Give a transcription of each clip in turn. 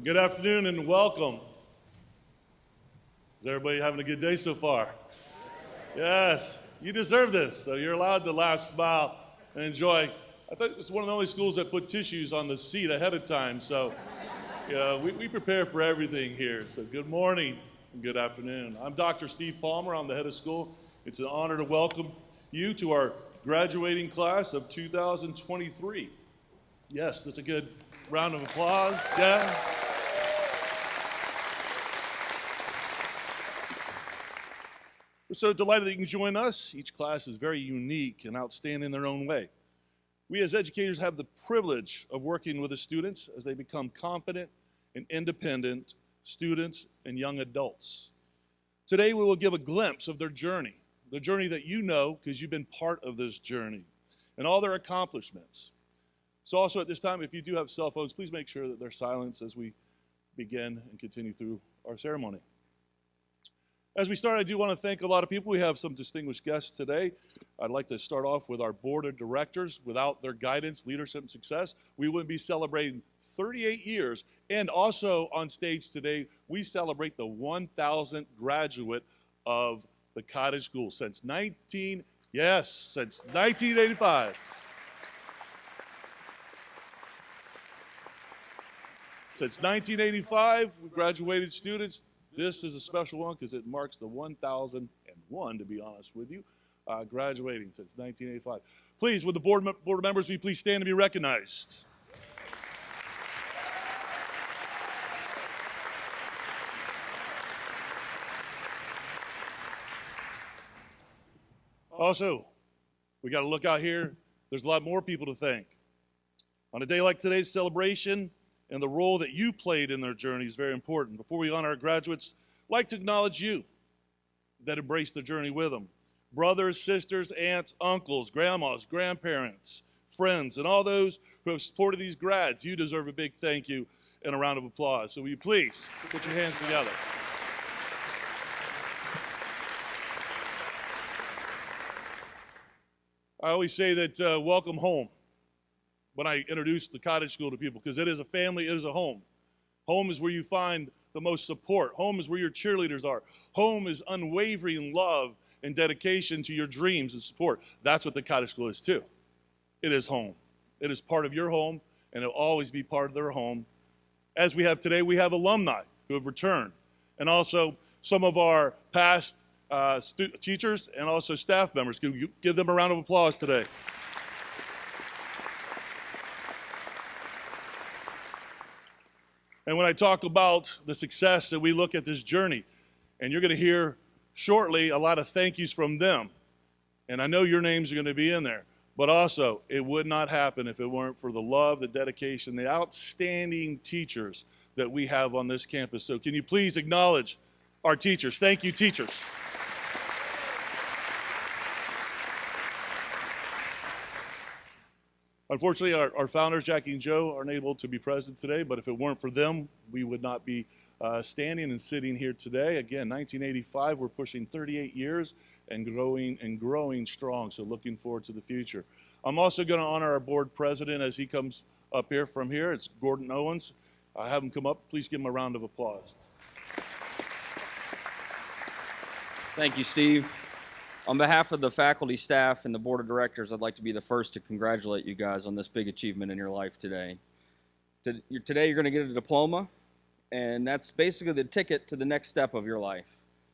Good afternoon and welcome. Is everybody having a good day so far? Yes, you deserve this. So you're allowed to laugh, smile, and enjoy. I think it's one of the only schools that put tissues on the seat ahead of time. So, we prepare for everything here. So good morning and good afternoon. I'm Dr. Steve Palmer. I'm the head of school. It's an honor to welcome you to our graduating class of 2023. Yes, that's a good round of applause. Yeah. We're so delighted that you can join us. Each class is very unique and outstanding in their own way. We as educators have the privilege of working with the students as they become confident and independent students and young adults. Today we will give a glimpse of their journey, the journey that you know because you've been part of this journey, and all their accomplishments. So also at this time, if you do have cell phones, please make sure that they're silenced as we begin and continue through our ceremony. As we start, I do want to thank a lot of people. We have some distinguished guests today. I'd like to start off with our board of directors. Without their guidance, leadership, and success, we wouldn't be celebrating 38 years. And also on stage today, we celebrate the 1,000th graduate of the Cottage School since 1985. Since 1985, we graduated students. This is a special one because it marks the 1,001, to be honest with you, graduating since 1985. Please, would the board members, will you please stand and be recognized? Also, we got to look out here. There's a lot more people to thank. On a day like today's celebration, and the role that you played in their journey is very important. Before we honor our graduates, I'd like to acknowledge you that embraced the journey with them. Brothers, sisters, aunts, uncles, grandmas, grandparents, friends, and all those who have supported these grads, you deserve a big thank you and a round of applause. So will you please put your hands together. I always say that welcome home when I introduce the Cottage School to people, because it is a family, it is a home. Home is where you find the most support. Home is where your cheerleaders are. Home is unwavering love and dedication to your dreams and support. That's what the Cottage School is too. It is home. It is part of your home, and it will always be part of their home. As we have today, we have alumni who have returned, and also some of our past teachers and also staff members. Can you give them a round of applause today? And when I talk about the success that we look at this journey, and you're going to hear shortly a lot of thank yous from them, and I know your names are going to be in there, but also it would not happen if it weren't for the love, the dedication, the outstanding teachers that we have on this campus. So can you please acknowledge our teachers? Thank you, teachers. Unfortunately, our founders, Jackie and Joe, aren't able to be present today, but if it weren't for them, we would not be standing and sitting here today. Again, 1985, we're pushing 38 years and growing strong, so looking forward to the future. I'm also going to honor our board president as he comes up here from here. It's Gordon Owens. I have him come up. Please give him a round of applause. Thank you, Steve. On behalf of the faculty, staff, and the board of directors, I'd like to be the first to congratulate you guys on this big achievement in your life today. Today, you're going to get a diploma, and that's basically the ticket to the next step of your life.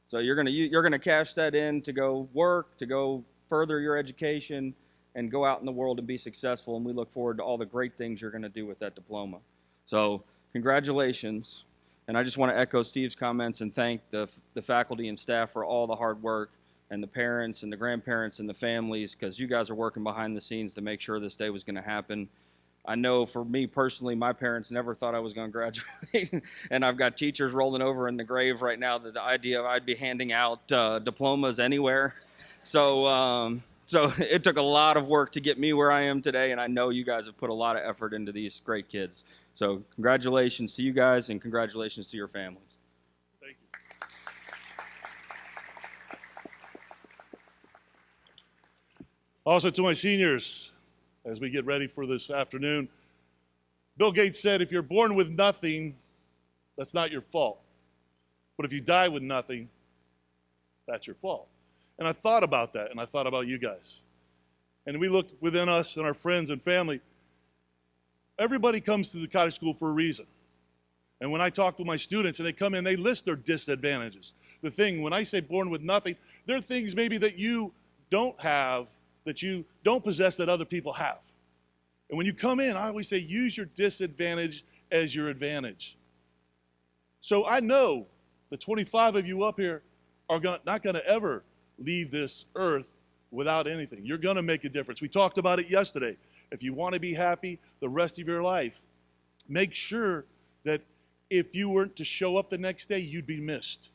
So you're going to cash that in to go work, to go further your education, and go out in the world and be successful, and we look forward to all the great things you're going to do with that diploma. So congratulations, and I just want to echo Steve's comments and thank the faculty and staff for all the hard work, and the parents and the grandparents and the families, because you guys are working behind the scenes to make sure this day was going to happen. I know for me personally, my parents never thought I was going to graduate, and I've got teachers rolling over in the grave right now that the idea of I'd be handing out diplomas anywhere. So it took a lot of work to get me where I am today, and I know you guys have put a lot of effort into these great kids. So congratulations to you guys, and congratulations to your families. Thank you. Also to my seniors, as we get ready for this afternoon, Bill Gates said, if you're born with nothing, That's not your fault. But if you die with nothing, that's your fault. And I thought about that, and I thought about you guys. And we look within us and our friends and family. Everybody comes to the Cottage School for a reason. And when I talk with my students and they come in, they list their disadvantages. The thing, when I say born with nothing, there are things maybe that you don't have, that you don't possess that other people have. And when you come in, I always say, use your disadvantage as your advantage. So I know the 25 of you up here are not going to ever leave this earth without anything. You're going to make a difference. We talked about it yesterday. If you want to be happy the rest of your life, make sure that if you weren't to show up the next day, you'd be missed.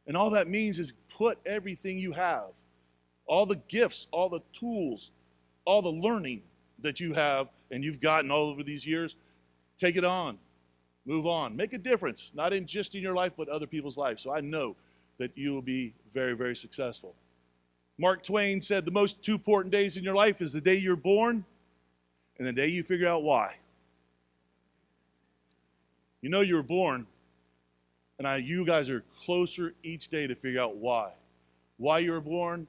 And all that means is put everything you have, all the gifts, all the tools, all the learning that you have and you've gotten all over these years, take it on, move on, make a difference, not in just in your life, but other people's lives. So I know that you will be very, very successful. Mark Twain said the most two important days in your life is the day you're born and the day you figure out why. You know you were born, and you guys are closer each day to figure out why. Why you were born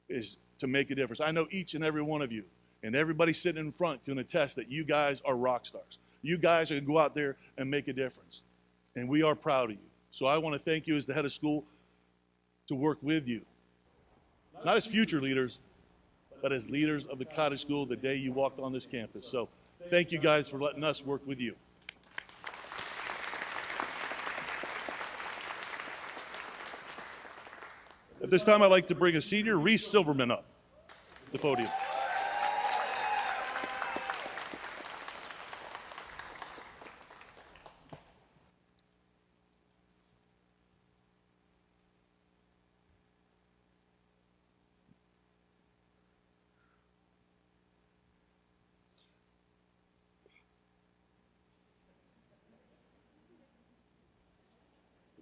is to make a difference. I know each and every one of you, and everybody sitting in front can attest that you guys are rock stars. You guys are going to go out there and make a difference, and we are proud of you. So I want to thank you as the head of school to work with you, not as future leaders, but as leaders of the Cottage School the day you walked on this campus. So thank you guys for letting us work with you. At this time, I'd like to bring a senior, Reese Silverman, up to the podium.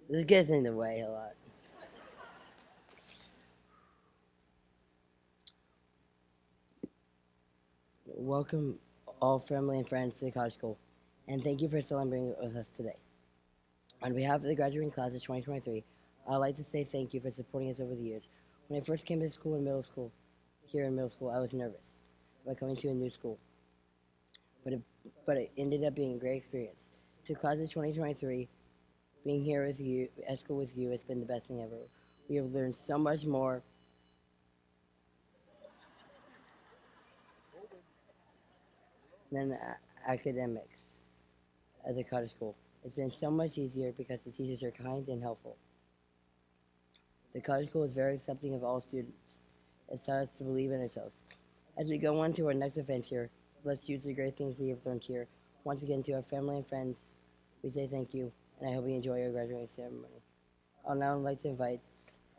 This gets in the way a lot. Welcome all family and friends to the Cottage School, and thank you for celebrating with us today. On behalf of the graduating class of 2023, I'd like to say thank you for supporting us over the years. When I first came to school in middle school, I was nervous about coming to a new school, but it ended up being a great experience. To class of 2023, being here with you, at school with you, has been the best thing ever. We have learned so much more than academics at the Cottage School. It's been so much easier because the teachers are kind and helpful. The Cottage School is very accepting of all students. It's taught us to believe in ourselves. As we go on to our next adventure, let's use the great things we have learned here. Once again, to our family and friends, we say thank you, and I hope you enjoy your graduating ceremony. I'll now like to invite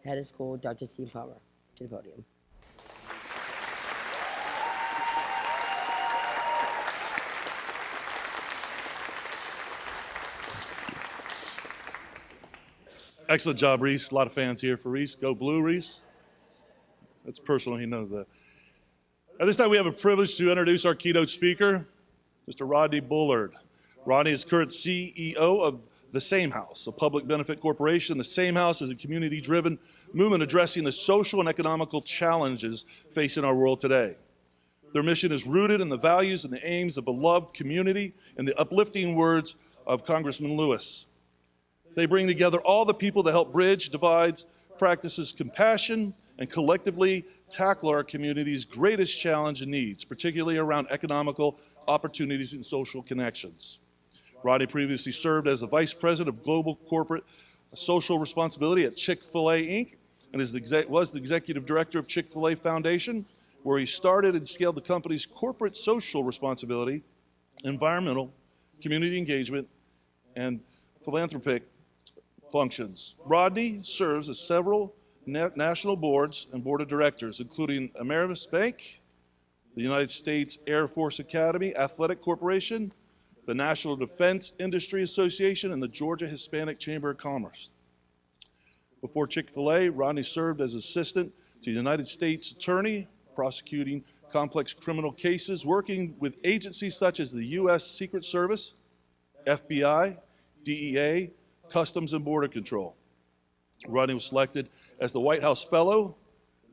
Head of School, Dr. Steve Palmer, to the podium. Excellent job, Reese. A lot of fans here for Reese. Go Blue, Reese. That's personal. He knows that. At this time, we have a privilege to introduce our keynote speaker, Mr. Rodney Bullard. Rodney is current CEO of the Same House, a public benefit corporation. The Same House is a community-driven movement addressing the social and economical challenges facing our world today. Their mission is rooted in the values and the aims of beloved community and the uplifting words of Congressman Lewis. They bring together all the people that help bridge divides, practices compassion, and collectively tackle our community's greatest challenge and needs, particularly around economical opportunities and social connections. Rodney previously served as the Vice President of Global Corporate Social Responsibility at Chick-fil-A, Inc., and was the Executive Director of Chick-fil-A Foundation, where he started and scaled the company's corporate social responsibility, environmental, community engagement, and philanthropic functions. Rodney serves as several national boards and board of directors, including Ameris Bank, the United States Air Force Academy Athletic Corporation, the National Defense Industry Association, and the Georgia Hispanic Chamber of Commerce. Before Chick-fil-A, Rodney served as assistant to the United States Attorney, prosecuting complex criminal cases, working with agencies such as the U.S. Secret Service, FBI, DEA, Customs and Border Control. Rodney was selected as the White House Fellow,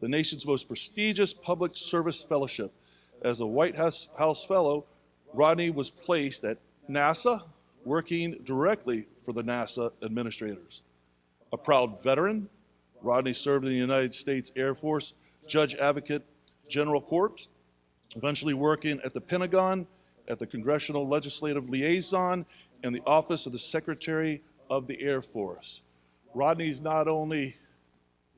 the nation's most prestigious public service fellowship. As a White House Fellow, Rodney was placed at NASA, working directly for the NASA administrators. A proud veteran, Rodney served in the United States Air Force Judge Advocate General Corps, eventually working at the Pentagon, at the Congressional Legislative Liaison, and the Office of the Secretary of the Air Force. Rodney's not only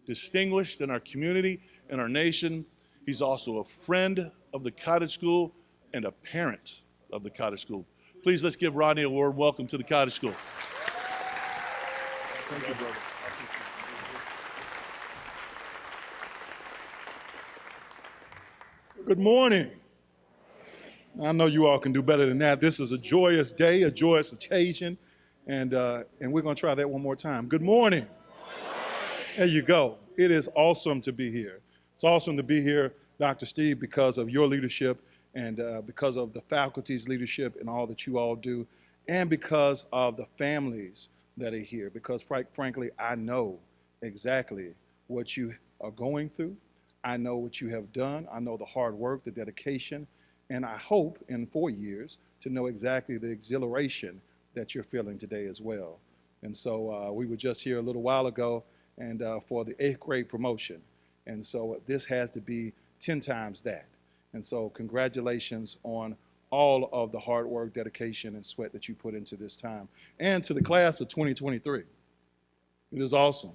distinguished in our community and our nation, he's also a friend of the Cottage School and a parent of the Cottage School. Please, let's give Rodney a warm welcome to the Cottage School. Thank you, brother. Good morning. I know you all can do better than that. This is a joyous day, a joyous occasion, and we're going to try that one more time. Good morning. There you go. It is awesome to be here. It's awesome to be here, Dr. Steve, because of your leadership and because of the faculty's leadership and all that you all do, and because of the families that are here, because frankly, I know exactly what you are going through. I know what you have done. I know the hard work, the dedication, and I hope in 4 years to know exactly the exhilaration that you're feeling today as well. And so we were just here a little while ago and for the 8th grade promotion. And so this has to be 10 times that. And so congratulations on all of the hard work, dedication, and sweat that you put into this time. And to the class of 2023. It is awesome.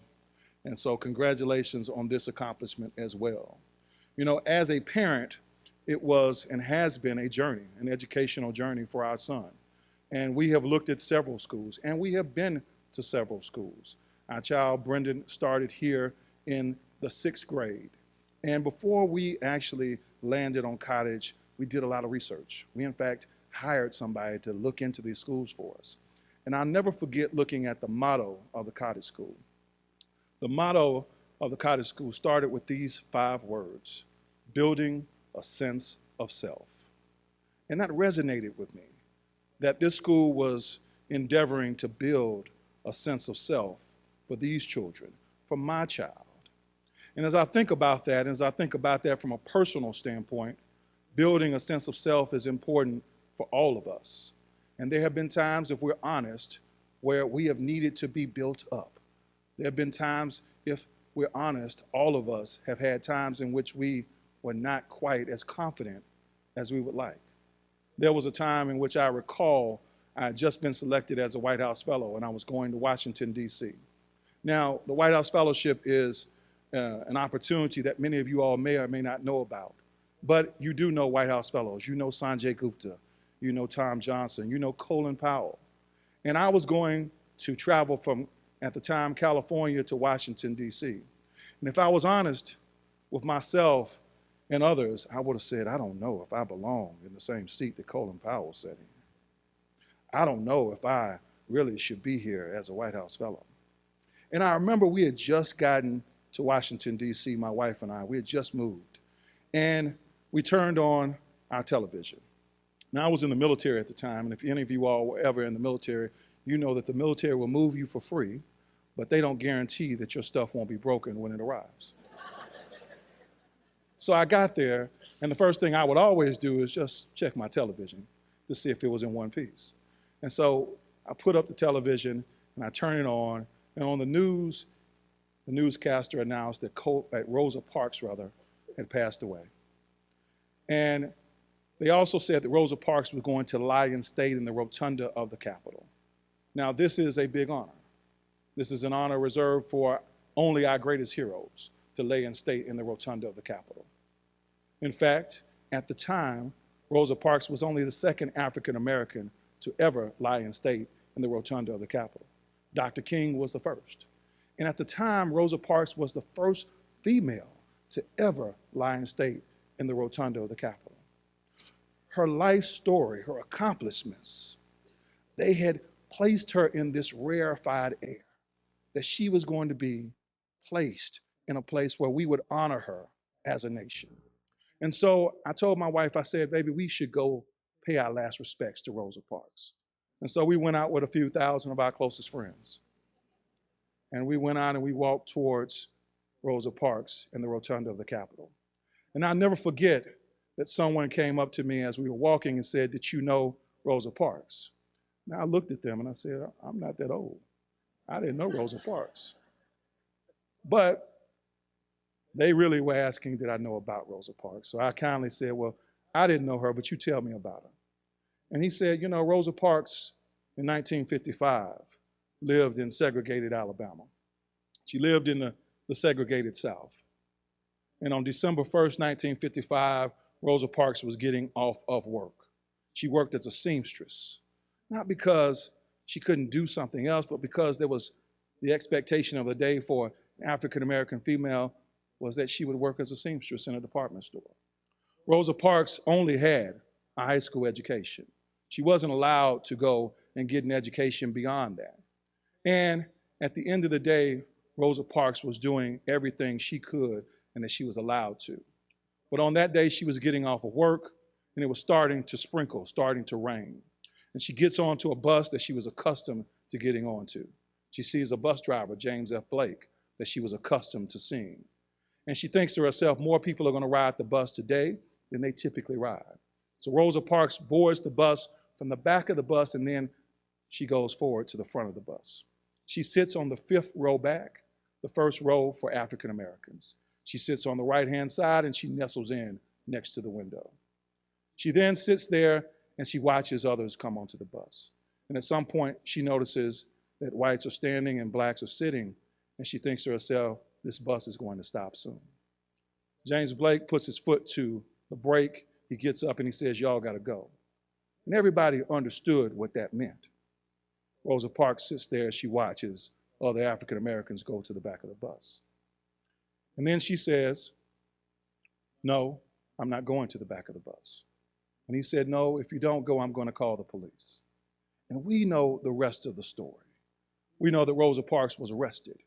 And so congratulations on this accomplishment as well. You know, as a parent, it was and has been a journey, an educational journey for our son. And we have looked at several schools, and we have been to several schools. Our child, Brendan, started here in the 6th grade. And before we actually landed on Cottage, we did a lot of research. We, in fact, hired somebody to look into these schools for us. And I'll never forget looking at the motto of the Cottage School. The motto of the Cottage School started with these 5 words: building a sense of self. And that resonated with me, that this school was endeavoring to build a sense of self for these children, for my child. And as I think about that, from a personal standpoint, building a sense of self is important for all of us. And there have been times, if we're honest, where we have needed to be built up. There have been times, if we're honest, all of us have had times in which we were not quite as confident as we would like. There was a time in which I recall I had just been selected as a White House Fellow, and I was going to Washington, D.C. Now, the White House Fellowship is an opportunity that many of you all may or may not know about. But you do know White House Fellows. You know Sanjay Gupta. You know Tom Johnson. You know Colin Powell. And I was going to travel from, at the time, California to Washington, D.C. And if I was honest with myself and others, I would have said, I don't know if I belong in the same seat that Colin Powell sat in. I don't know if I really should be here as a White House Fellow. And I remember we had just gotten to Washington, D.C., my wife and I. We had just moved. And we turned on our television. Now, I was in the military at the time, and if any of you all were ever in the military, you know that the military will move you for free, but they don't guarantee that your stuff won't be broken when it arrives. So I got there, and the first thing I would always do is just check my television to see if it was in one piece. And so I put up the television, and I turn it on, and on the news, the newscaster announced that Rosa Parks had passed away. And they also said that Rosa Parks was going to lie in state in the rotunda of the Capitol. Now, this is a big honor. This is an honor reserved for only our greatest heroes to lay in state in the rotunda of the Capitol. In fact, at the time, Rosa Parks was only the second African American to ever lie in state in the rotunda of the Capitol. Dr. King was the first. And at the time, Rosa Parks was the first female to ever lie in state in the rotunda of the Capitol. Her life story, her accomplishments, they had placed her in this rarefied air, that she was going to be placed in a place where we would honor her as a nation. And so I told my wife, I said, baby, we should go pay our last respects to Rosa Parks. And so we went out with a few thousand of our closest friends. And we went out and we walked towards Rosa Parks and the rotunda of the Capitol. And I'll never forget that someone came up to me as we were walking and said, "Did you know Rosa Parks?" Now I looked at them and I said, "I'm not that old. I didn't know Rosa Parks." But they really were asking, did I know about Rosa Parks? So I kindly said, "Well, I didn't know her, but you tell me about her." And he said, "You know, Rosa Parks in 1955 lived in segregated Alabama. She lived in the segregated South. And on December 1st, 1955, Rosa Parks was getting off of work. She worked as a seamstress, not because she couldn't do something else, but because there was the expectation of the day for an African-American female was that she would work as a seamstress in a department store. Rosa Parks only had a high school education. She wasn't allowed to go and get an education beyond that. And at the end of the day, Rosa Parks was doing everything she could and that she was allowed to. But on that day, she was getting off of work and it was starting to sprinkle, starting to rain. And she gets onto a bus that she was accustomed to getting onto. She sees a bus driver, James F. Blake, that she was accustomed to seeing. And she thinks to herself, more people are going to ride the bus today than they typically ride. So Rosa Parks boards the bus from the back of the bus and then she goes forward to the front of the bus. She sits on the fifth row back, the first row for African Americans. She sits on the right-hand side and she nestles in next to the window. She then sits there and she watches others come onto the bus. And at some point, she notices that whites are standing and blacks are sitting, and she thinks to herself, this bus is going to stop soon. James Blake puts his foot to the brake. He gets up and he says, y'all got to go. And everybody understood what that meant. Rosa Parks sits there, she watches other African Americans go to the back of the bus. And then she says, no, I'm not going to the back of the bus. And he said, no, if you don't go, I'm going to call the police. And we know the rest of the story. We know that Rosa Parks was arrested.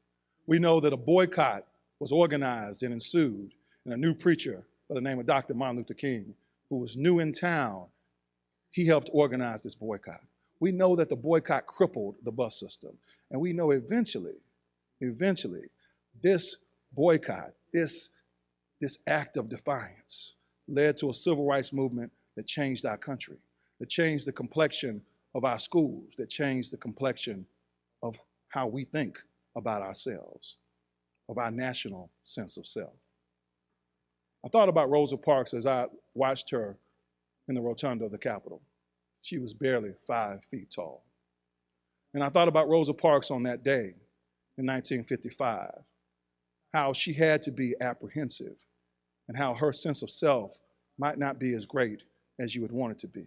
We know that a boycott was organized and ensued, and a new preacher by the name of Dr. Martin Luther King, who was new in town, he helped organize this boycott. We know that the boycott crippled the bus system. And we know eventually, this boycott, this act of defiance led to a civil rights movement that changed our country, that changed the complexion of our schools, that changed the complexion of how we think about ourselves, of our national sense of self. I thought about Rosa Parks as I watched her in the rotunda of the Capitol. She was barely 5 feet tall. And I thought about Rosa Parks on that day in 1955, how she had to be apprehensive and how her sense of self might not be as great as you would want it to be.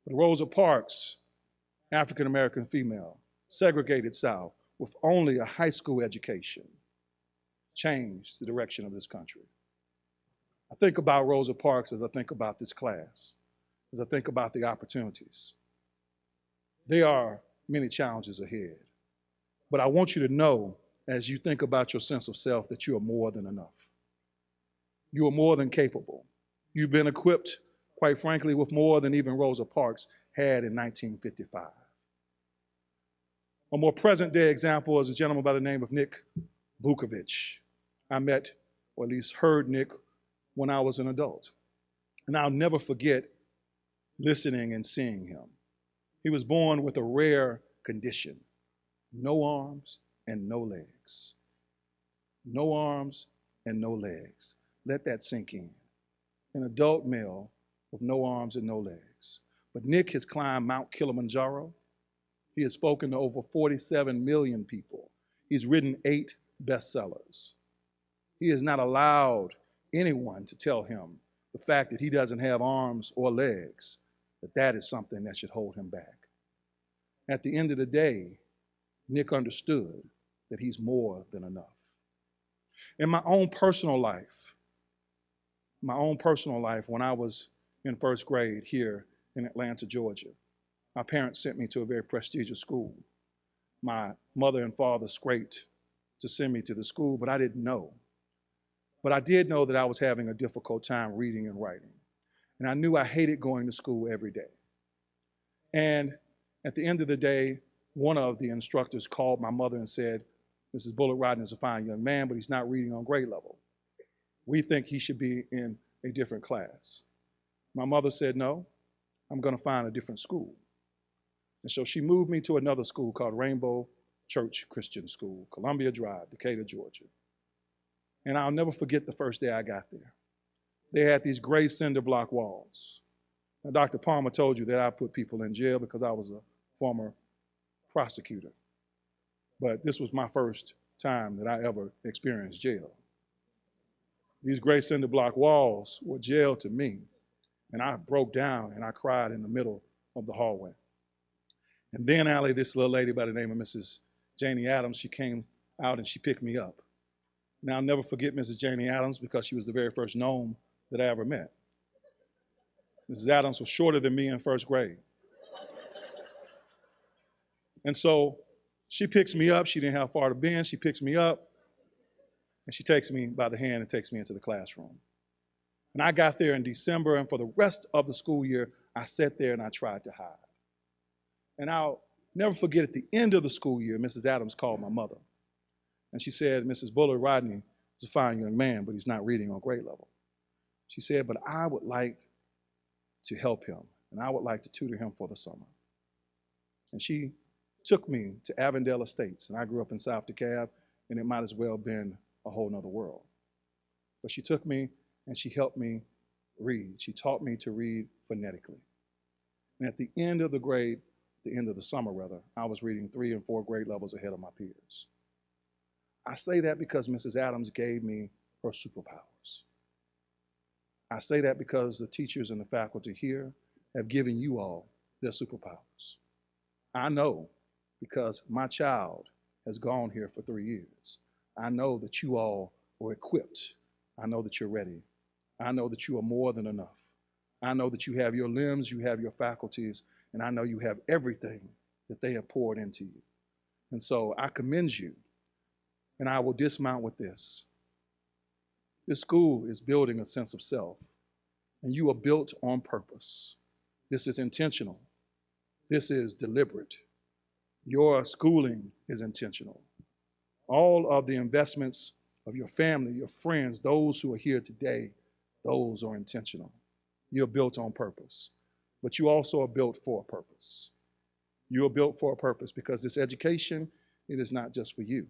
But Rosa Parks, African-American female, segregated South, with only a high school education, changed the direction of this country. I think about Rosa Parks as I think about this class, as I think about the opportunities. There are many challenges ahead, but I want you to know as you think about your sense of self that you are more than enough. You are more than capable. You've been equipped, quite frankly, with more than even Rosa Parks had in 1955. A more present day example is a gentleman by the name of Nick Vukovic. I met, or at least heard Nick when I was an adult. And I'll never forget listening and seeing him. He was born with a rare condition, no arms and no legs. No arms and no legs. Let that sink in. An adult male with no arms and no legs. But Nick has climbed Mount Kilimanjaro. He has spoken to over 47 million people. He's written 8 bestsellers. He has not allowed anyone to tell him the fact that he doesn't have arms or legs, that is something that should hold him back. At the end of the day, Nick understood that he's more than enough. In my own personal life, when I was in first grade here in Atlanta, Georgia, my parents sent me to a very prestigious school. My mother and father scraped to send me to the school, but I didn't know. But I did know that I was having a difficult time reading and writing. And I knew I hated going to school every day. And At the end of the day, one of the instructors called my mother and said, Mrs. Bullard Rodney is a fine young man, but he's not reading on grade level. We think he should be in a different class. My mother said, no, I'm going to find a different school. And so she moved me to another school called Rainbow Church Christian School, Columbia Drive, Decatur, Georgia. And I'll never forget the first day I got there. They had these gray cinder block walls. Now, Dr. Palmer told you that I put people in jail because I was a former prosecutor. But this was my first time that I ever experienced jail. These gray cinder block walls were jail to me. And I broke down and I cried in the middle of the hallway. And then, Allie, this little lady by the name of Mrs. Janie Adams, she came out and she picked me up. Now, I'll never forget Mrs. Janie Adams because she was the very first gnome that I ever met. Mrs. Adams was shorter than me in first grade. And so she picks me up. She didn't have far to bend. She picks me up and she takes me by the hand and takes me into the classroom. And I got there in December, and for the rest of the school year, I sat there and I tried to hide. And I'll never forget, at the end of the school year, Mrs. Adams called my mother. And she said, Mrs. Bullard Rodney is a fine young man, but he's not reading on grade level. She said, but I would like to help him, and I would like to tutor him for the summer. And she took me to Avondale Estates, and I grew up in South DeKalb, and it might as well have been a whole nother world. But she took me and she helped me read. She taught me to read phonetically. And at the end of the grade, the end of the summer rather, I was reading 3 and 4 grade levels ahead of my peers. I say that because Mrs. Adams gave me her superpowers. I say that because the teachers and the faculty here have given you all their superpowers. I know because my child has gone here for 3 years. I know that you all are equipped. I know that you're ready. I know that you are more than enough. I know that you have your limbs, you have your faculties, and I know you have everything that they have poured into you. And so I commend you, and I will dismount with this. This school is building a sense of self, and you are built on purpose. This is intentional. This is deliberate. Your schooling is intentional. All of the investments of your family, your friends, those who are here today, those are intentional. You're built on purpose, but you also are built for a purpose. You are built for a purpose because this education, it is not just for you.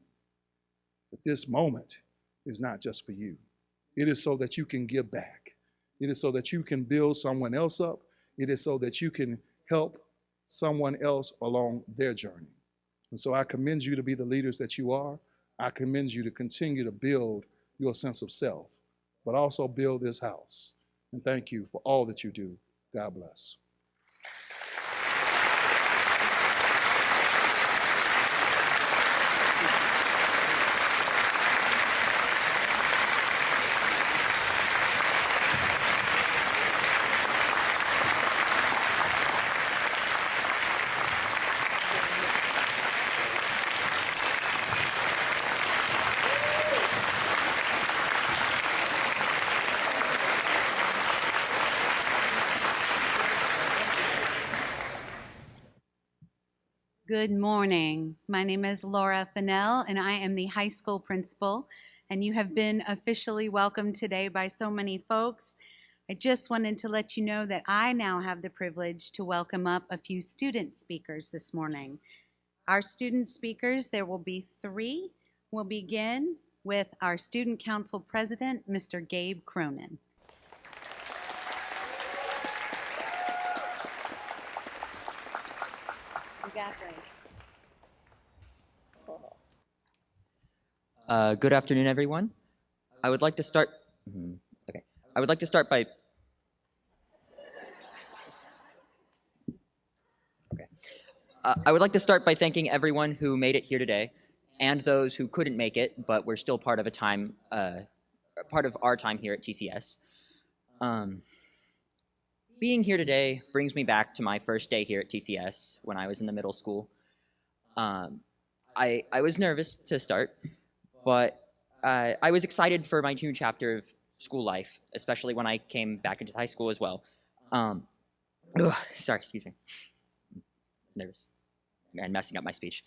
But this moment is not just for you. It is so that you can give back. It is so that you can build someone else up. It is so that you can help someone else along their journey. And so I commend you to be the leaders that you are. I commend you to continue to build your sense of self, but also build this house. And thank you for all that you do. God bless. Good morning. My name is Laura Fennell, and I am the high school principal, and you have been officially welcomed today by so many folks. I just wanted to let you know that I now have the privilege to welcome up a few student speakers this morning. Our student speakers, there will be 3. We'll begin with our Student Council President, Mr. Gabe Cronin. Good afternoon, everyone. I would like to start. Okay. I would like to start by. Okay. I would like to start by thanking everyone who made it here today, and those who couldn't make it but were still part of our time here at TCS. Being here today brings me back to my first day here at TCS when I was in the middle school. I was nervous to start, but I was excited for my new chapter of school life, especially when I came back into high school as well. Sorry, excuse me. nervous and messing up my speech.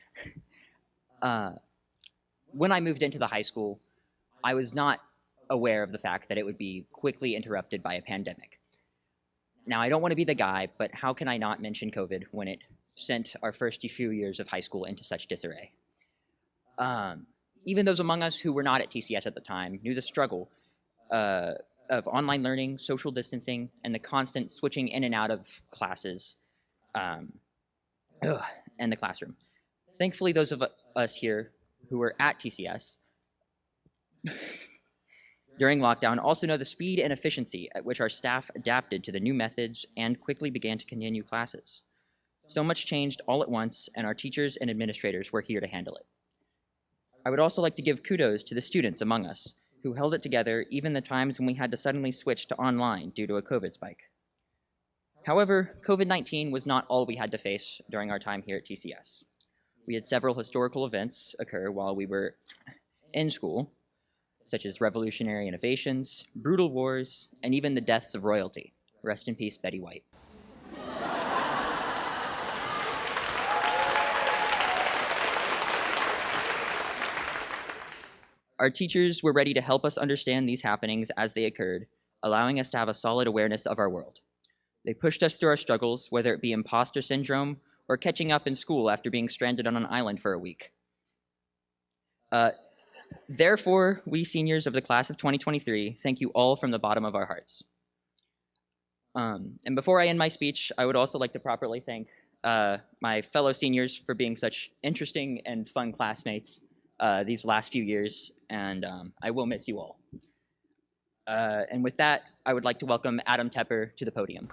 When I moved into the high school, I was not aware of the fact that it would be quickly interrupted by a pandemic. Now, I don't want to be the guy, but how can I not mention COVID when it sent our first few years of high school into such disarray? Even those among us who were not at TCS at the time knew the struggle of online learning, social distancing, and the constant switching in and out of classes and the classroom. Thankfully, those of us here who were at TCS during lockdown also know the speed and efficiency at which our staff adapted to the new methods and quickly began to continue classes. So much changed all at once, and our teachers and administrators were here to handle it. I would also like to give kudos to the students among us who held it together even the times when we had to suddenly switch to online due to a COVID spike. However, COVID-19 was not all we had to face during our time here at TCS. We had several historical events occur while we were in school, such as revolutionary innovations, brutal wars, and even the deaths of royalty. Rest in peace, Betty White. Our teachers were ready to help us understand these happenings as they occurred, allowing us to have a solid awareness of our world. They pushed us through our struggles, whether it be imposter syndrome or catching up in school after being stranded on an island for a week. Therefore, we seniors of the class of 2023, thank you all from the bottom of our hearts. And before I end my speech, I would also like to properly thank my fellow seniors for being such interesting and fun classmates these last few years, and I will miss you all. And with that, I would like to welcome Adam Tepper to the podium.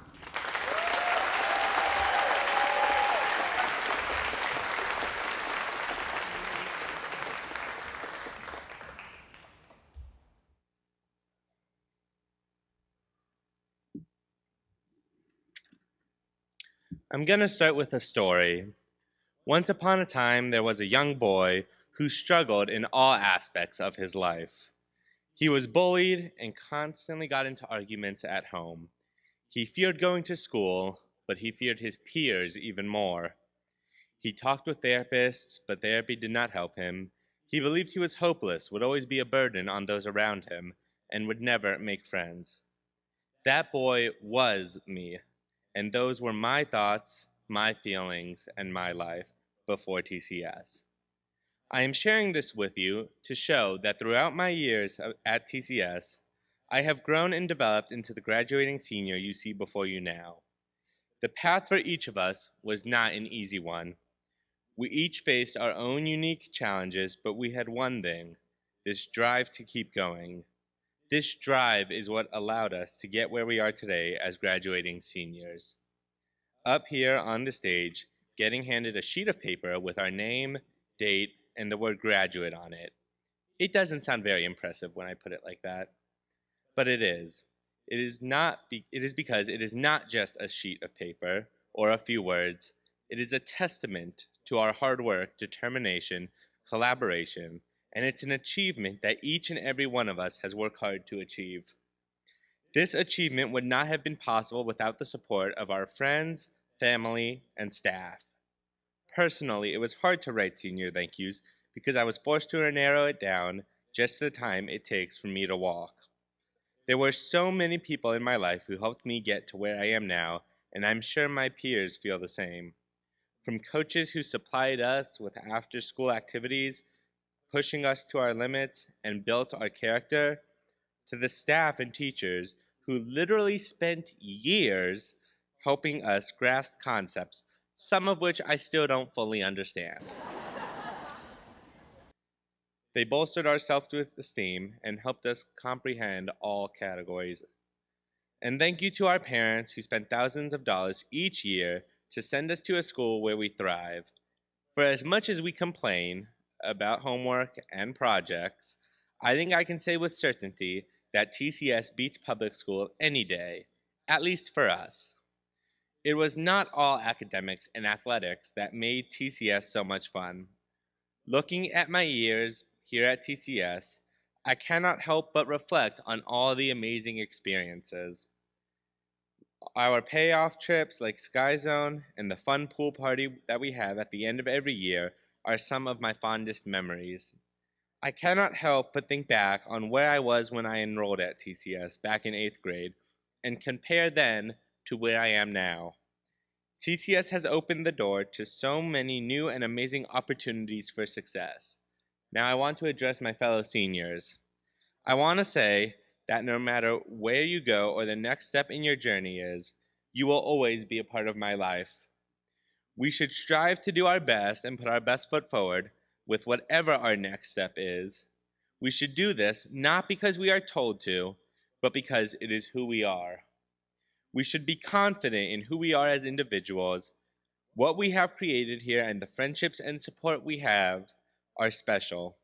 I'm going to start with a story. Once upon a time, there was a young boy who struggled in all aspects of his life. He was bullied and constantly got into arguments at home. He feared going to school, but he feared his peers even more. He talked with therapists, but therapy did not help him. He believed he was hopeless, would always be a burden on those around him, and would never make friends. That boy was me. And those were my thoughts, my feelings, and my life before TCS. I am sharing this with you to show that throughout my years at TCS, I have grown and developed into the graduating senior you see before you now. The path for each of us was not an easy one. We each faced our own unique challenges, but we had one thing, this drive to keep going. This drive is what allowed us to get where we are today as graduating seniors. Up here on the stage, getting handed a sheet of paper with our name, date, and the word graduate on it. It doesn't sound very impressive when I put it like that, but it is. It is because it is not just a sheet of paper or a few words. It is a testament to our hard work, determination, collaboration, and it's an achievement that each and every one of us has worked hard to achieve. This achievement would not have been possible without the support of our friends, family, and staff. Personally, it was hard to write senior thank yous because I was forced to narrow it down just to the time it takes for me to walk. There were so many people in my life who helped me get to where I am now, and I'm sure my peers feel the same. From coaches who supplied us with after-school activities, pushing us to our limits and built our character, to the staff and teachers who literally spent years helping us grasp concepts, some of which I still don't fully understand. They bolstered our self-esteem and helped us comprehend all categories. And thank you to our parents who spent thousands of dollars each year to send us to a school where we thrive. For as much as we complain about homework and projects, I think I can say with certainty that TCS beats public school any day, at least for us. It was not all academics and athletics that made TCS so much fun. Looking at my years here at TCS, I cannot help but reflect on all the amazing experiences. Our payoff trips like Sky Zone and the fun pool party that we have at the end of every year are some of my fondest memories. I cannot help but think back on where I was when I enrolled at TCS back in 8th grade and compare then to where I am now. TCS has opened the door to so many new and amazing opportunities for success. Now I want to address my fellow seniors. I want to say that no matter where you go or the next step in your journey is, you will always be a part of my life. We should strive to do our best and put our best foot forward with whatever our next step is. We should do this not because we are told to, but because it is who we are. We should be confident in who we are as individuals. What we have created here and the friendships and support we have are special.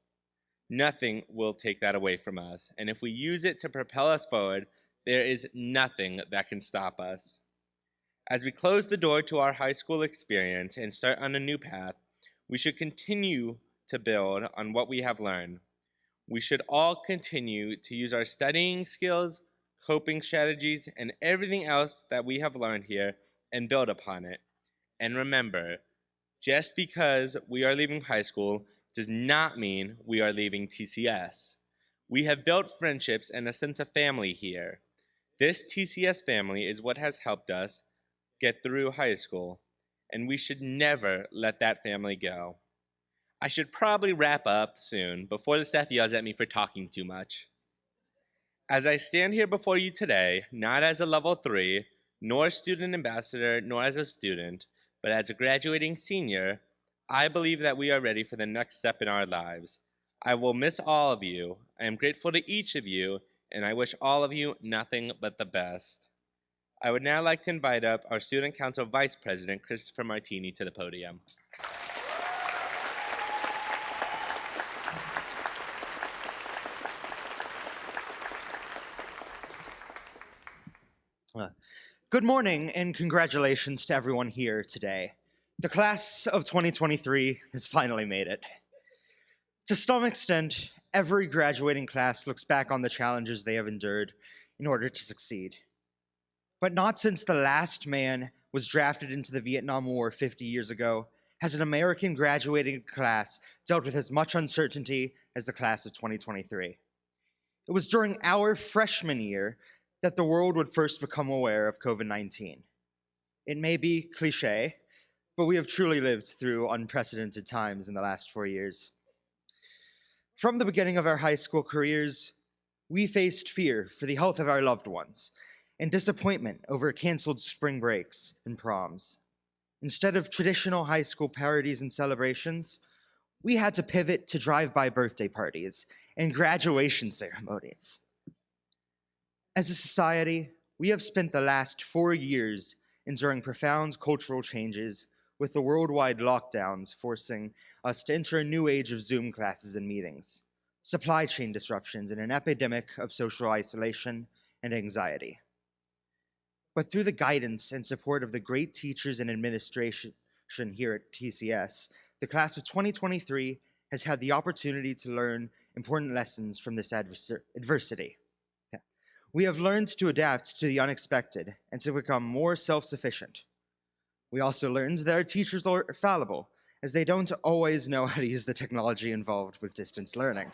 Nothing will take that away from us, and if we use it to propel us forward, there is nothing that can stop us. As we close the door to our high school experience and start on a new path, we should continue to build on what we have learned. We should all continue to use our studying skills, coping strategies, and everything else that we have learned here and build upon it. And remember, just because we are leaving high school does not mean we are leaving TCS. We have built friendships and a sense of family here. This TCS family is what has helped us get through high school, and we should never let that family go. I should probably wrap up soon before the staff yells at me for talking too much. As I stand here before you today, not as a level 3, nor student ambassador, nor as a student, but as a graduating senior, I believe that we are ready for the next step in our lives. I will miss all of you. I am grateful to each of you, and I wish all of you nothing but the best. I would now like to invite up our Student Council Vice President, Christopher Martini, to the podium. Good morning and congratulations to everyone here today. The class of 2023 has finally made it. To some extent, every graduating class looks back on the challenges they have endured in order to succeed. But not since the last man was drafted into the Vietnam War 50 years ago has an American graduating class dealt with as much uncertainty as the class of 2023. It was during our freshman year that the world would first become aware of COVID-19. It may be cliche, but we have truly lived through unprecedented times in the last 4 years. From the beginning of our high school careers, we faced fear for the health of our loved ones and disappointment over canceled spring breaks and proms. Instead of traditional high school parties and celebrations, we had to pivot to drive-by birthday parties and graduation ceremonies. As a society, we have spent the last 4 years enduring profound cultural changes, with the worldwide lockdowns forcing us to enter a new age of Zoom classes and meetings, supply chain disruptions, and an epidemic of social isolation and anxiety. But through the guidance and support of the great teachers and administration here at TCS, the class of 2023 has had the opportunity to learn important lessons from this adversity. We have learned to adapt to the unexpected and to become more self-sufficient. We also learned that our teachers are fallible, as they don't always know how to use the technology involved with distance learning.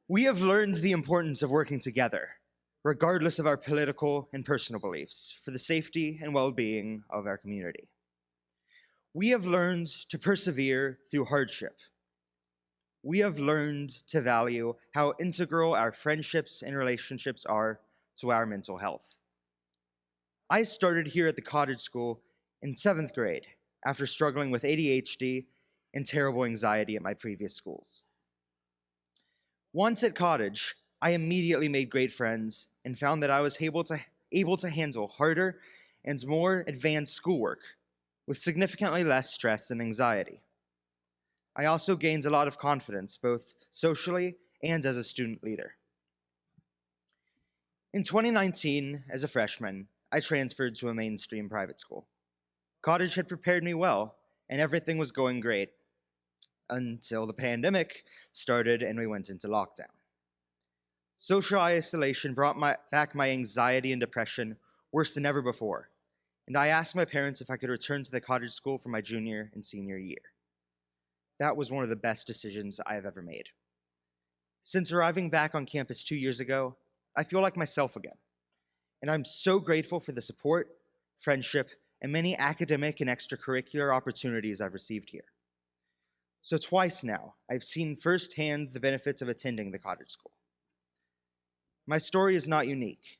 We have learned the importance of working together, regardless of our political and personal beliefs, for the safety and well-being of our community. We have learned to persevere through hardship. We have learned to value how integral our friendships and relationships are to our mental health. I started here at the Cottage School in 7th grade after struggling with ADHD and terrible anxiety at my previous schools. Once at Cottage, I immediately made great friends and found that I was able to handle harder and more advanced schoolwork with significantly less stress and anxiety. I also gained a lot of confidence, both socially and as a student leader. In 2019, as a freshman, I transferred to a mainstream private school. Cottage had prepared me well, and everything was going great until the pandemic started and we went into lockdown. Social isolation brought back my anxiety and depression worse than ever before, and I asked my parents if I could return to the cottage school for my junior and senior year. That was one of the best decisions I have ever made. Since arriving back on campus 2 years ago, I feel like myself again, and I'm so grateful for the support, friendship, and many academic and extracurricular opportunities I've received here. So twice now, I've seen firsthand the benefits of attending the Cottage School. My story is not unique.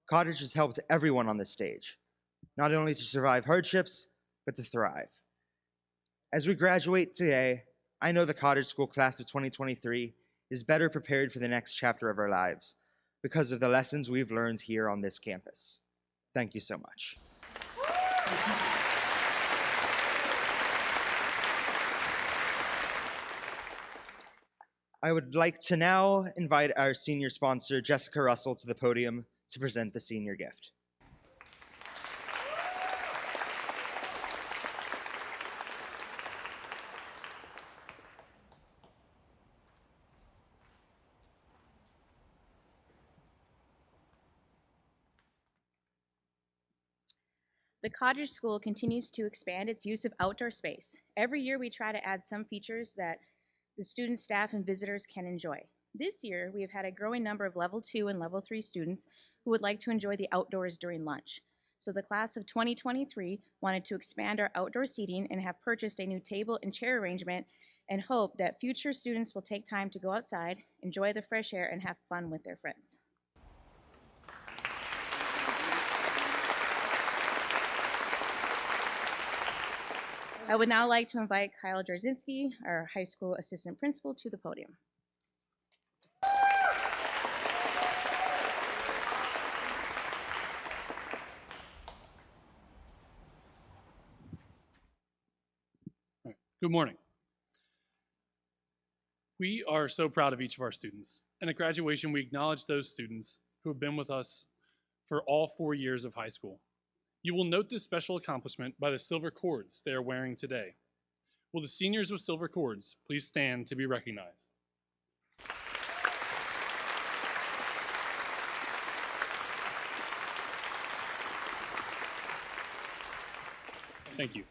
Cottage has helped everyone on this stage, not only to survive hardships, but to thrive. As we graduate today, I know the Cottage School class of 2023 is better prepared for the next chapter of our lives because of the lessons we've learned here on this campus. Thank you so much. I would like to now invite our senior sponsor, Jessica Russell, to the podium to present the senior gift. The Cottage School continues to expand its use of outdoor space. Every year we try to add some features that the students, staff, and visitors can enjoy. This year, we have had a growing number of Level 2 and Level 3 students who would like to enjoy the outdoors during lunch. So the class of 2023 wanted to expand our outdoor seating and have purchased a new table and chair arrangement and hope that future students will take time to go outside, enjoy the fresh air, and have fun with their friends. I would now like to invite Kyle Jarzinski, our high school assistant principal, to the podium. Good morning. We are so proud of each of our students, and at graduation we acknowledge those students who have been with us for all 4 years of high school. You will note this special accomplishment by the silver cords they are wearing today. Will the seniors with silver cords please stand to be recognized? Thank you.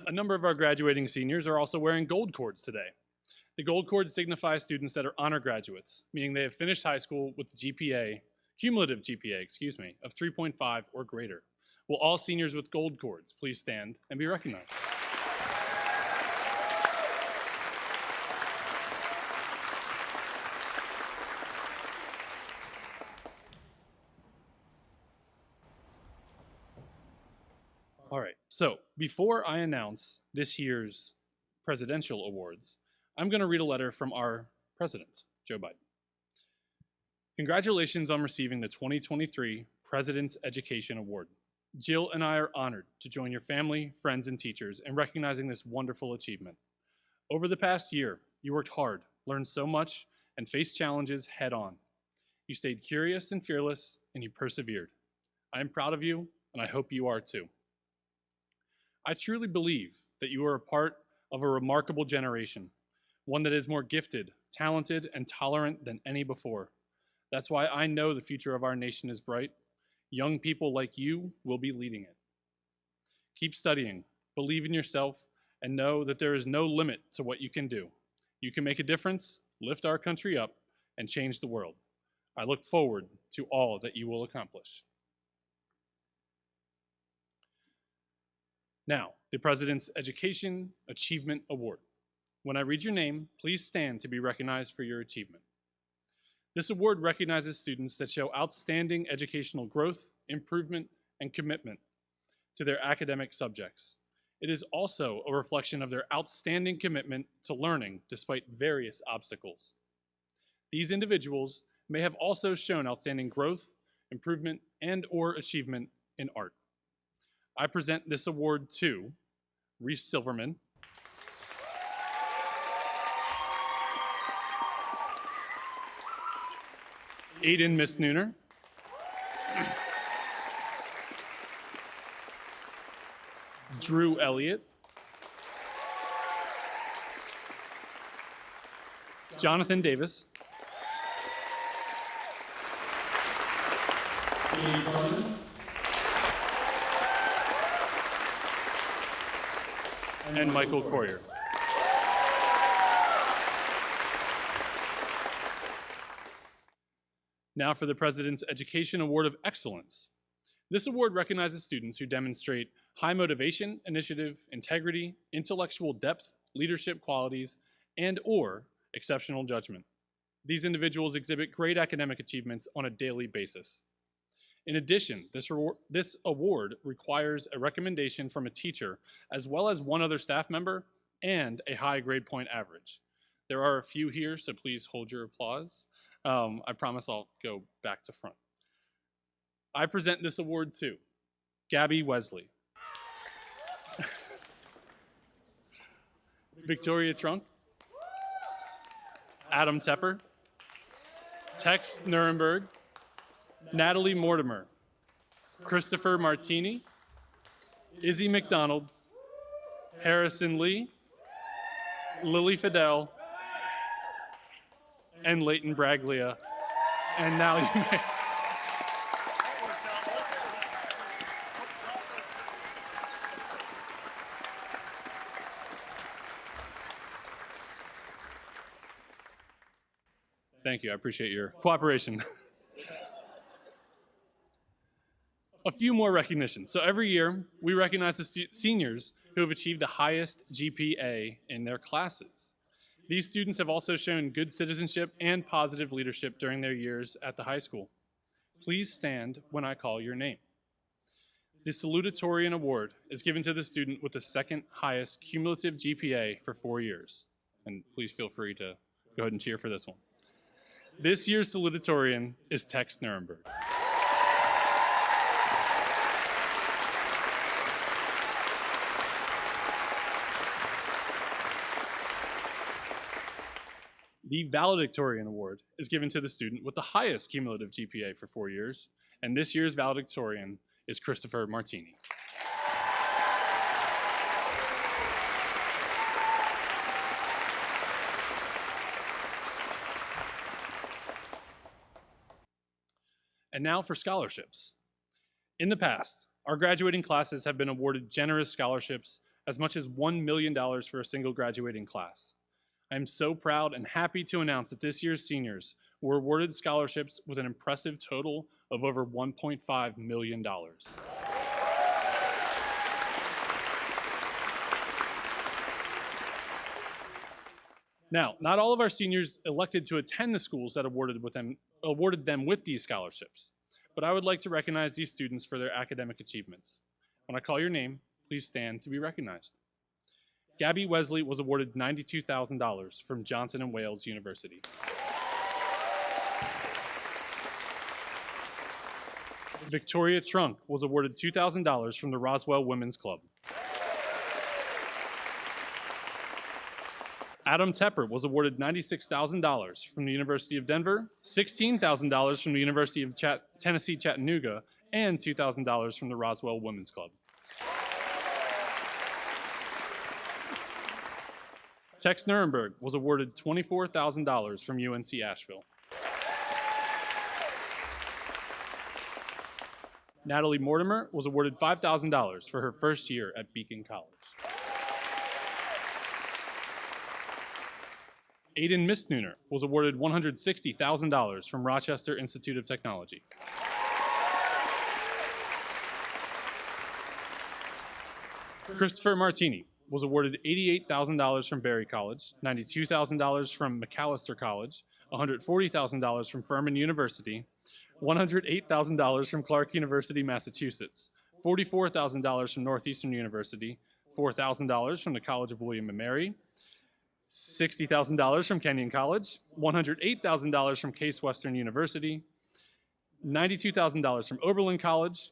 A number of our graduating seniors are also wearing gold cords today. The gold cords signify students that are honor graduates, meaning they have finished high school with the cumulative GPA, of 3.5 or greater. Will all seniors with gold cords please stand and be recognized? All right, so before I announce this year's presidential awards, I'm going to read a letter from our president, Joe Biden. Congratulations on receiving the 2023 President's Education Award. Jill and I are honored to join your family, friends, and teachers in recognizing this wonderful achievement. Over the past year, you worked hard, learned so much, and faced challenges head on. You stayed curious and fearless, and you persevered. I am proud of you, and I hope you are too. I truly believe that you are a part of a remarkable generation, one that is more gifted, talented, and tolerant than any before. That's why I know the future of our nation is bright. Young people like you will be leading it. Keep studying, believe in yourself, and know that there is no limit to what you can do. You can make a difference, lift our country up, and change the world. I look forward to all that you will accomplish. Now, the President's Education Achievement Award. When I read your name, please stand to be recognized for your achievement. This award recognizes students that show outstanding educational growth, improvement, and commitment to their academic subjects. It is also a reflection of their outstanding commitment to learning despite various obstacles. These individuals may have also shown outstanding growth, improvement, and/or achievement in art. I present this award to Reese Silverman, Aiden Misnooner, Drew Elliott, Jonathan Davis, Steve Carson, and Michael Coyer. Now for the President's Education Award of Excellence. This award recognizes students who demonstrate high motivation, initiative, integrity, intellectual depth, leadership qualities, and/or exceptional judgment. These individuals exhibit great academic achievements on a daily basis. In addition, this award requires a recommendation from a teacher as well as one other staff member and a high grade point average. There are a few here, so please hold your applause. I promise I'll go back to front. I present this award to Gabby Wesley, Victoria Trunk, Adam Tepper, Tex Nuremberg, Natalie Mortimer, Christopher Martini, Izzy McDonald, Harrison Lee, Lily Fidel, and Leighton Braglia. And now you may. Thank you, I appreciate your cooperation. A few more recognitions. So every year, we recognize the seniors who have achieved the highest GPA in their classes. These students have also shown good citizenship and positive leadership during their years at the high school. Please stand when I call your name. The Salutatorian Award is given to the student with the second highest cumulative GPA for 4 years. And please feel free to go ahead and cheer for this one. This year's salutatorian is Tex Nuremberg. The Valedictorian Award is given to the student with the highest cumulative GPA for 4 years, and this year's valedictorian is Christopher Martini. And now for scholarships. In the past, our graduating classes have been awarded generous scholarships as much as $1 million for a single graduating class. I am so proud and happy to announce that this year's seniors were awarded scholarships with an impressive total of over $1.5 million. Now, not all of our seniors elected to attend the schools that awarded them with these scholarships, but I would like to recognize these students for their academic achievements. When I call your name, please stand to be recognized. Gabby Wesley was awarded $92,000 from Johnson & Wales University. Victoria Trunk was awarded $2,000 from the Roswell Women's Club. Adam Tepper was awarded $96,000 from the University of Denver, $16,000 from the University of Tennessee Chattanooga, and $2,000 from the Roswell Women's Club. Tex Nuremberg was awarded $24,000 from UNC Asheville. Natalie Mortimer was awarded $5,000 for her first year at Beacon College. Aiden Mistnooner was awarded $160,000 from Rochester Institute of Technology. Christopher Martini was awarded $88,000 from Berry College, $92,000 from McAllister College, $140,000 from Furman University, $108,000 from Clark University, Massachusetts, $44,000 from Northeastern University, $4,000 from the College of William and Mary, $60,000 from Kenyon College, $108,000 from Case Western University, $92,000 from Oberlin College,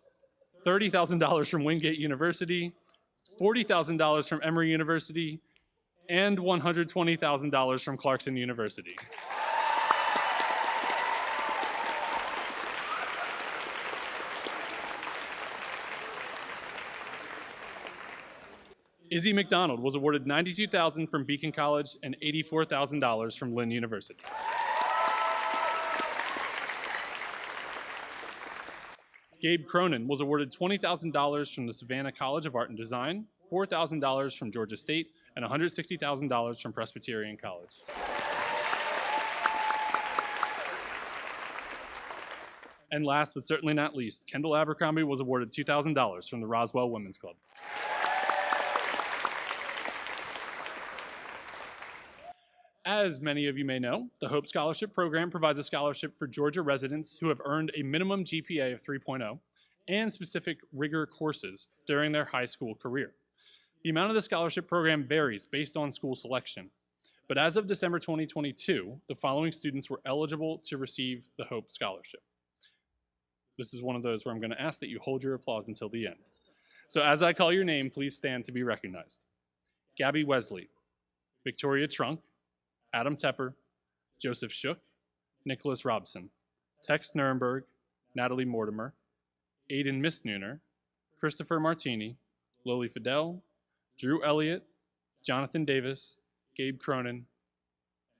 $30,000 from Wingate University, $40,000 from Emory University, and $120,000 from Clarkson University. Izzy McDonald was awarded $92,000 from Beacon College and $84,000 from Lynn University. Gabe Cronin was awarded $20,000 from the Savannah College of Art and Design, $4,000 from Georgia State, and $160,000 from Presbyterian College. And last but certainly not least, Kendall Abercrombie was awarded $2,000 from the Roswell Women's Club. As many of you may know, the Hope Scholarship Program provides a scholarship for Georgia residents who have earned a minimum GPA of 3.0 and specific rigor courses during their high school career. The amount of the scholarship program varies based on school selection, but as of December 2022, the following students were eligible to receive the Hope Scholarship. This is one of those where I'm going to ask that you hold your applause until the end. So as I call your name, please stand to be recognized. Gabby Wesley, Victoria Trunk, Adam Tepper, Joseph Shook, Nicholas Robson, Tex Nuremberg, Natalie Mortimer, Aiden Mistnooner, Christopher Martini, Loli Fidel, Drew Elliott, Jonathan Davis, Gabe Cronin,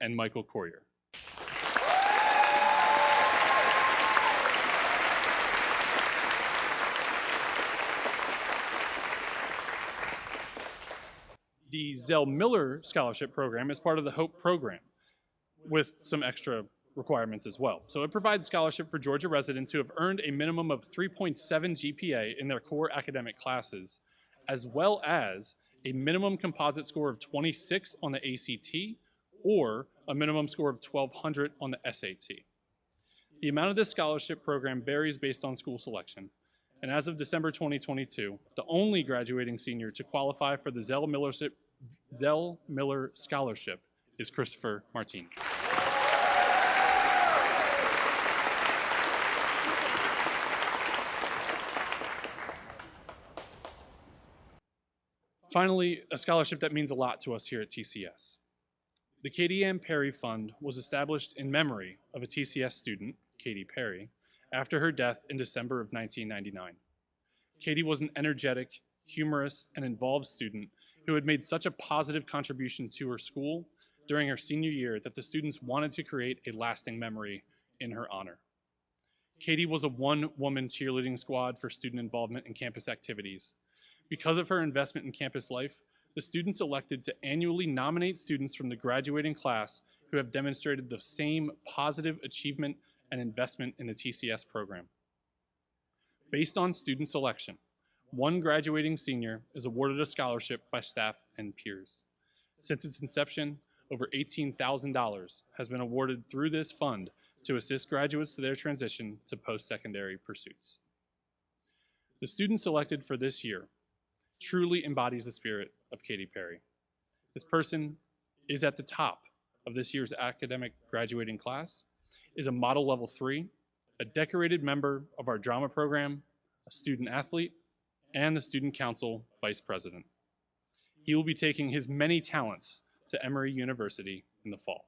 and Michael Courier. The Zell Miller Scholarship Program is part of the Hope Program with some extra requirements as well. So it provides scholarship for Georgia residents who have earned a minimum of 3.7 GPA in their core academic classes, as well as a minimum composite score of 26 on the ACT or a minimum score of 1200 on the SAT. The amount of this scholarship program varies based on school selection, and as of December 2022, the only graduating senior to qualify for the Zell Miller Scholarship is Christopher Martini. Finally, a scholarship that means a lot to us here at TCS. The Katie Ann Perry Fund was established in memory of a TCS student, Katie Perry, after her death in December of 1999. Katie was an energetic, humorous, and involved student who had made such a positive contribution to her school during her senior year that the students wanted to create a lasting memory in her honor. Katie was a one-woman cheerleading squad for student involvement in campus activities. Because of her investment in campus life, the students elected to annually nominate students from the graduating class who have demonstrated the same positive achievement and investment in the TCS program. Based on student selection, one graduating senior is awarded a scholarship by staff and peers. Since its inception, over $18,000 has been awarded through this fund to assist graduates to their transition to post-secondary pursuits. The student selected for this year truly embodies the spirit of Katie Perry. This person is at the top of this year's academic graduating class, is a model level 3, a decorated member of our drama program, a student athlete, and the student council vice president. He will be taking his many talents to Emory University in the fall.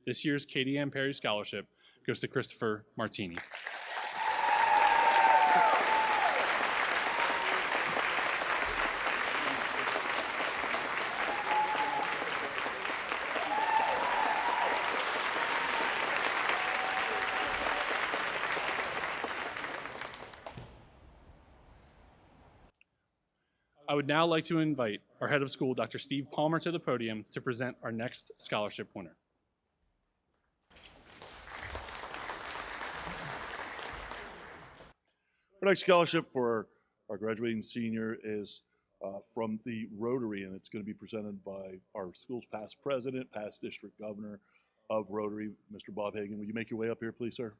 This year's Katie Ann Perry Scholarship goes to Christopher Martini. I would now like to invite our head of school, Dr. Steve Palmer, to the podium to present our next scholarship winner. Our next scholarship for our graduating senior is from the Rotary, and it's going to be presented by our school's past president, past district governor of Rotary, Mr. Bob Hagan. Will you make your way up here, please, sir?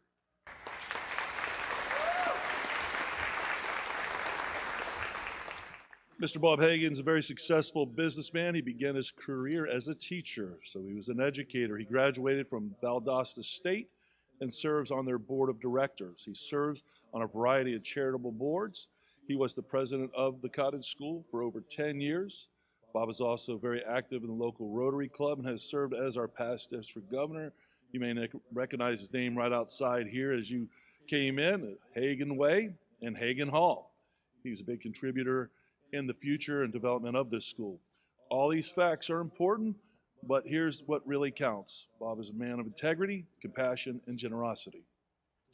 Mr. Bob Hagan is a very successful businessman. He began his career as a teacher, so he was an educator. He graduated from Valdosta State and serves on their board of directors. He serves on a variety of charitable boards. He was the president of the Cottage School for over 10 years. Bob is also very active in the local Rotary Club and has served as our past district governor. You may recognize his name right outside here as you came in, Hagan Way and Hagan Hall. He's a big contributor in the future and development of this school. All these facts are important, but here's what really counts. Bob is a man of integrity, compassion, and generosity.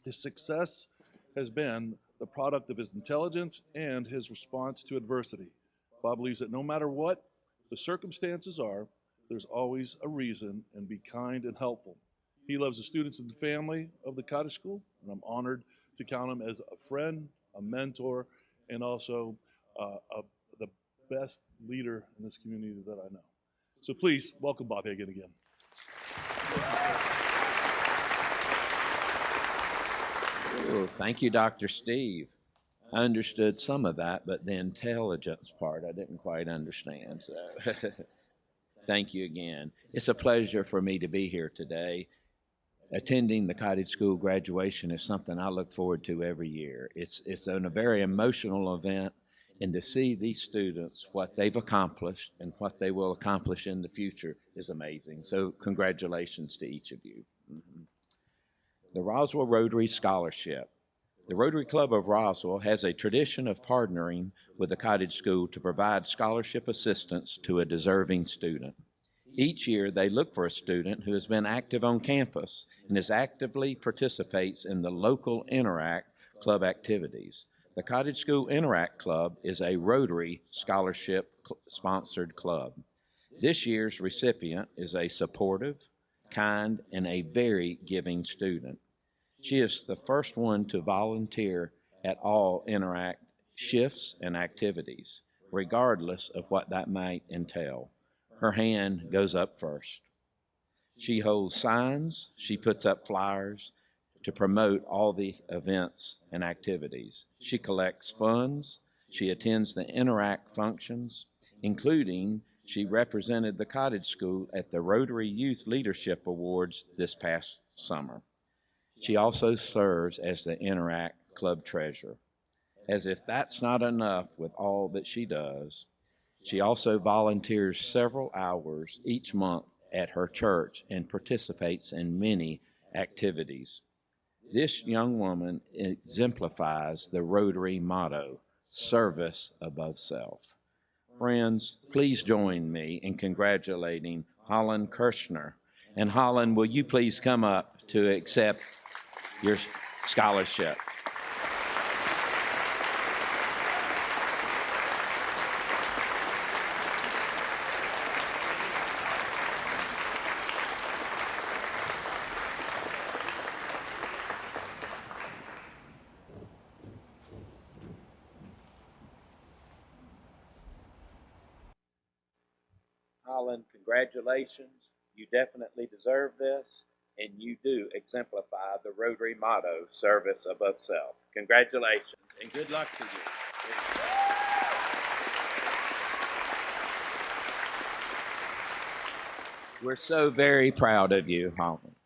His success has been the product of his intelligence and his response to adversity. Bob believes that no matter what the circumstances are, there's always a reason, and be kind and helpful. He loves the students and the family of the Cottage School, and I'm honored to count him as a friend, a mentor, and also the best leader in this community that I know. So please welcome Bob Hagan again. Oh, thank you, Dr. Steve. I understood some of that, but the intelligence part I didn't quite understand. So thank you again. It's a pleasure for me to be here today. Attending the Cottage School graduation is something I look forward to every year. It's a very emotional event, and to see these students, what they've accomplished and what they will accomplish in the future is amazing. So congratulations to each of you. The Roswell Rotary Scholarship. The Rotary Club of Roswell has a tradition of partnering with the Cottage School to provide scholarship assistance to a deserving student. Each year, they look for a student who has been active on campus and actively participates in the local Interact Club activities. The Cottage School Interact Club is a Rotary scholarship-sponsored club. This year's recipient is a supportive, kind, and a very giving student. She is the first one to volunteer at all Interact shifts and activities, regardless of what that might entail. Her hand goes up first. She holds signs, she puts up flyers to promote all the events and activities. She collects funds, she attends the Interact functions, including she represented the Cottage School at the Rotary Youth Leadership Awards this past summer. She also serves as the Interact Club Treasurer. As if that's not enough with all that she does, she also volunteers several hours each month at her church and participates in many activities. This young woman exemplifies the Rotary motto, service above self. Friends, please join me in congratulating Holland Kirshner. And Holland, will you please come up to accept your scholarship? Holland, congratulations. You definitely deserve this, and you do exemplify the Rotary motto, service above self. Congratulations, and good luck to you. We're so very proud of you, Holland.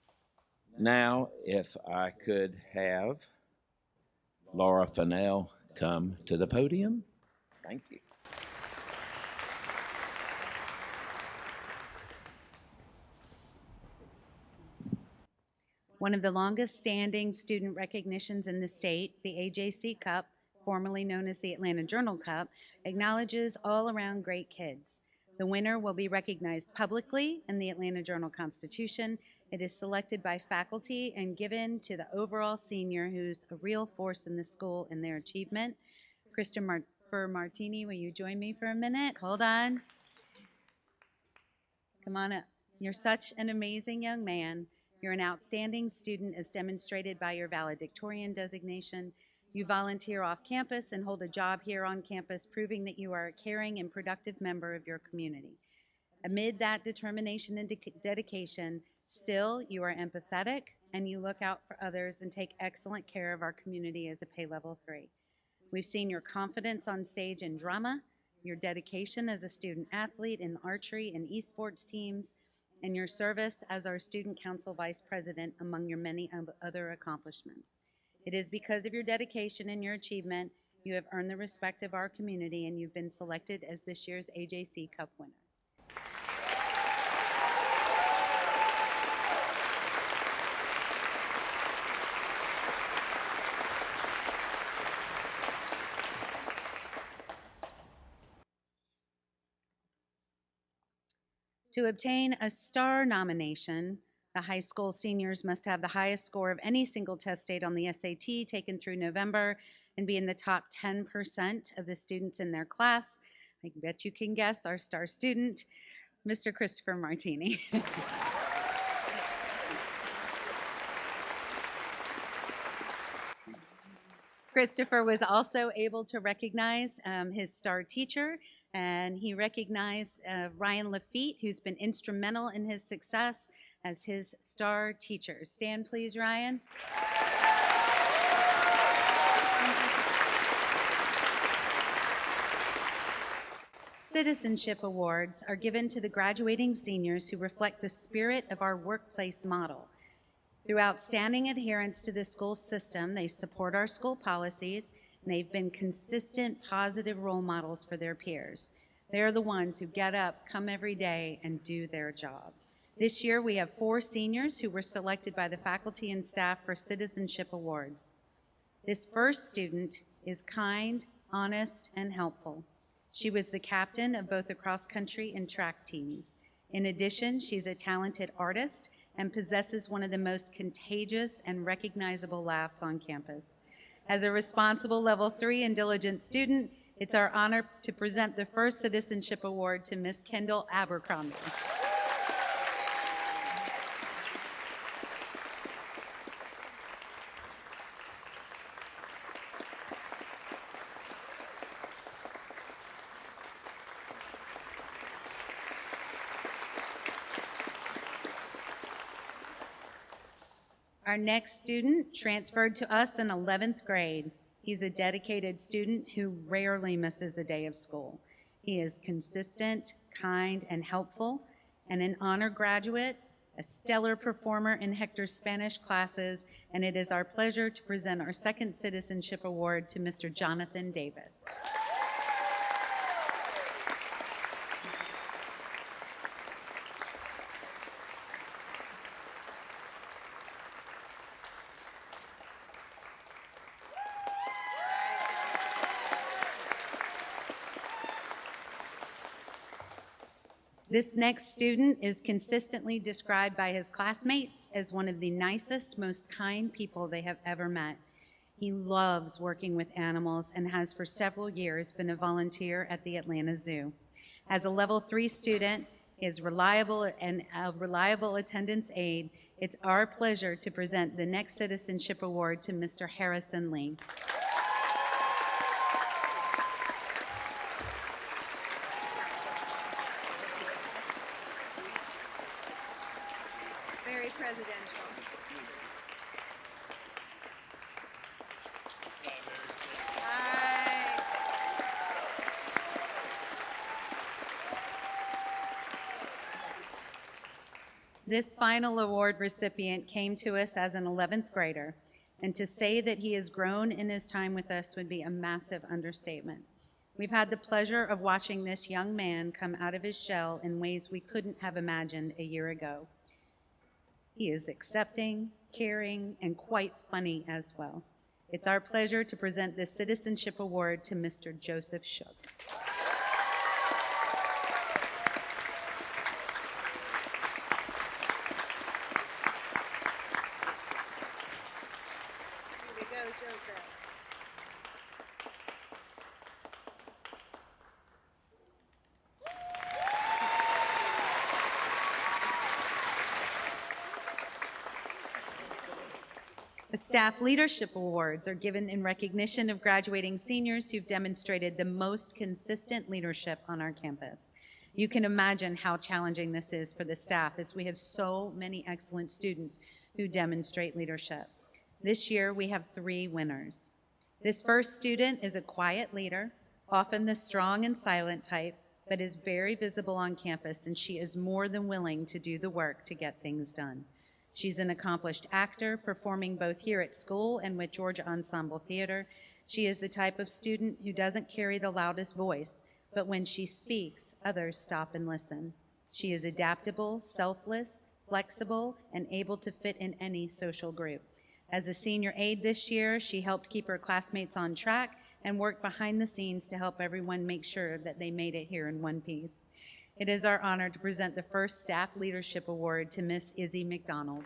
Now, if I could have Laura Fennell come to the podium. Thank you. One of the longest standing student recognitions in the state, the AJC Cup, formerly known as the Atlanta Journal Cup, acknowledges all around great kids. The winner will be recognized publicly in the Atlanta Journal-Constitution. It is selected by faculty and given to the overall senior who's a real force in the school in their achievement. Krista Martini, will you join me for a minute? Hold on. Come on up. You're such an amazing young man. You're an outstanding student as demonstrated by your valedictorian designation. You volunteer off campus and hold a job here on campus, proving that you are a caring and productive member of your community. Amid that determination and dedication, still you are empathetic and you look out for others and take excellent care of our community as a pay level 3. We've seen your confidence on stage in drama, your dedication as a student athlete in archery and esports teams, and your service as our student council vice president, among your many other accomplishments. It is because of your dedication and your achievement you have earned the respect of our community, and you've been selected as this year's AJC Cup winner. To obtain a STAR nomination, the high school seniors must have the highest score of any single test state on the SAT taken through November. and be in the top 10% of the students in their class. I bet you can guess our star student, Mr. Christopher Martini. Christopher was also able to recognize his star teacher, and he recognized Ryan Lafitte, who's been instrumental in his success as his star teacher. Stand, please, Ryan. Citizenship awards are given to the graduating seniors who reflect the spirit of our workplace model. Through outstanding adherence to the school system, they support our school policies, and they've been consistent, positive role models for their peers. They're the ones who get up, come every day, and do their job. This year, we have 4 seniors who were selected by the faculty and staff for citizenship awards. This first student is kind, honest, and helpful. She was the captain of both the cross-country and track teams. In addition, she's a talented artist and possesses one of the most contagious and recognizable laughs on campus. As a responsible level 3 and diligent student, it's our honor to present the first citizenship award to Miss Kendall Abercrombie. Our next student transferred to us in 11th grade. He's a dedicated student who rarely misses a day of school. He is consistent, kind, and helpful, and an honor graduate, a stellar performer in Hector's Spanish classes, and it is our pleasure to present our second citizenship award to Mr. Jonathan Davis. This next student is consistently described by his classmates as one of the nicest, most kind people they have ever met. He loves working with animals and has for several years been a volunteer at the Atlanta Zoo. As a level 3 student, his reliable attendance aide, it's our pleasure to present the next citizenship award to Mr. Harrison Lee. Very presidential. Hi. This final award recipient came to us as an 11th grader, and to say that he has grown in his time with us would be a massive understatement. We've had the pleasure of watching this young man come out of his shell in ways we couldn't have imagined a year ago. He is accepting, caring, and quite funny as well. It's our pleasure to present this citizenship award to Mr. Joseph Shook. Here we go, Joseph. The Staff Leadership Awards are given in recognition of graduating seniors who've demonstrated the most consistent leadership on our campus. You can imagine how challenging this is for the staff, as we have so many excellent students who demonstrate leadership. This year, we have 3 winners. This first student is a quiet leader, often the strong and silent type, but is very visible on campus, and she is more than willing to do the work to get things done. She's an accomplished actor, performing both here at school and with Georgia Ensemble Theater. She is the type of student who doesn't carry the loudest voice, but when she speaks, others stop and listen. She is adaptable, selfless, flexible, and able to fit in any social group. As a senior aide this year, she helped keep her classmates on track and worked behind the scenes to help everyone make sure that they made it here in one piece. It is our honor to present the first Staff Leadership Award to Miss Izzy McDonald.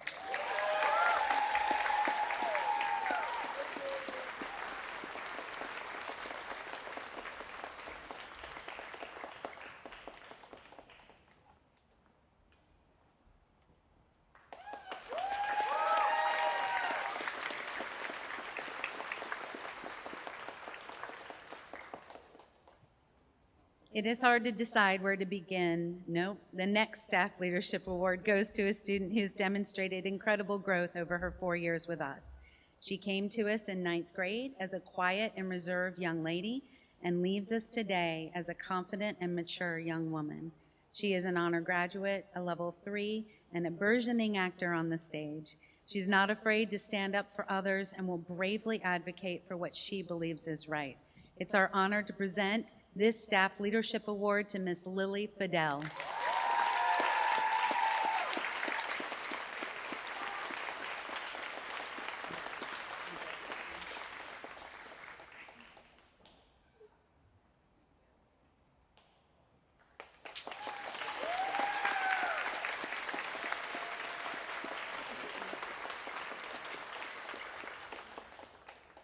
It is hard to decide where to begin. Nope. The next Staff Leadership Award goes to a student who's demonstrated incredible growth over her 4 years with us. She came to us in 9th grade as a quiet and reserved young lady and leaves us today as a confident and mature young woman. She is an honor graduate, a level 3, and a burgeoning actor on the stage. She's not afraid to stand up for others and will bravely advocate for what she believes is right. It's our honor to present this Staff Leadership Award to Miss Lily Fidel.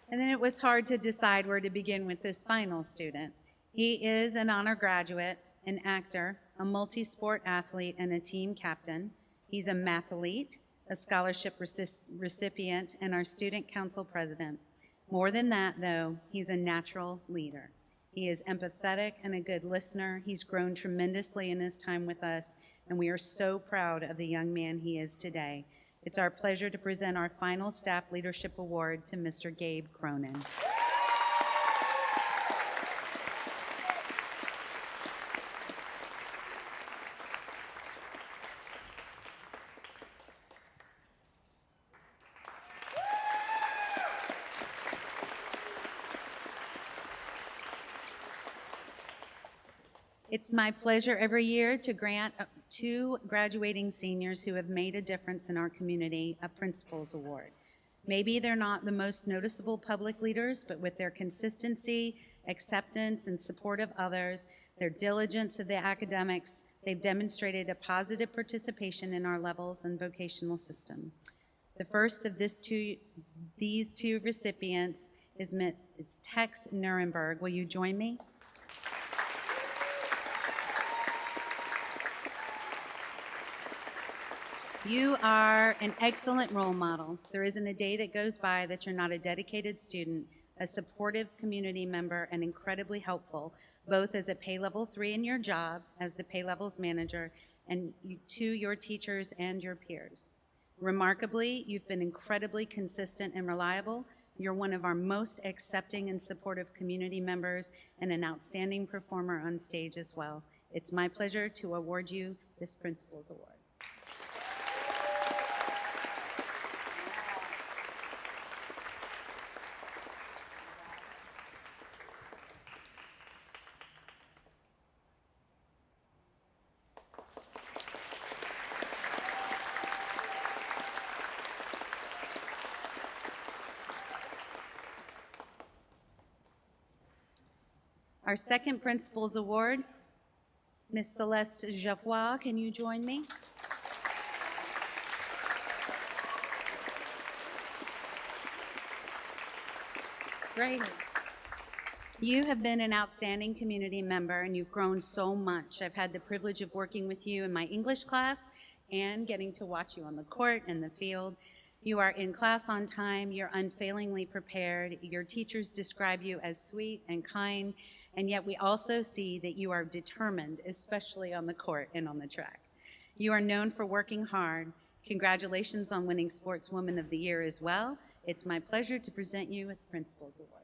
And then it was hard to decide where to begin with this final student. He is an honor graduate, an actor, a multi-sport athlete, and a team captain. He's a mathlete, a scholarship recipient, and our student council president. More than that, though, he's a natural leader. He is empathetic and a good listener. He's grown tremendously in his time with us, and we are so proud of the young man he is today. It's our pleasure to present our final Staff Leadership Award to Mr. Gabe Cronin. It's my pleasure every year to grant 2 graduating seniors who have made a difference in our community a Principal's Award. Maybe they're not the most noticeable public leaders, but with their consistency, acceptance, and support of others, their diligence of the academics, they've demonstrated a positive participation in our levels and vocational system. The first of these two recipients is Tex Nuremberg. Will you join me? You are an excellent role model. There isn't a day that goes by that you're not a dedicated student, a supportive community member, and incredibly helpful, both as a pay level 3 in your job as the pay levels manager and to your teachers and your peers. Remarkably, you've been incredibly consistent and reliable. You're one of our most accepting and supportive community members and an outstanding performer on stage as well. It's my pleasure to award you this Principal's Award. Our second Principal's Award, Miss Celeste Javois, can you join me? Great. You have been an outstanding community member and you've grown so much. I've had the privilege of working with you in my English class and getting to watch you on the court and the field. You are in class on time, you're unfailingly prepared, your teachers describe you as sweet and kind, and yet we also see that you are determined, especially on the court and on the track. You are known for working hard. Congratulations on winning Sportswoman of the Year as well. It's my pleasure to present you with the Principal's Award.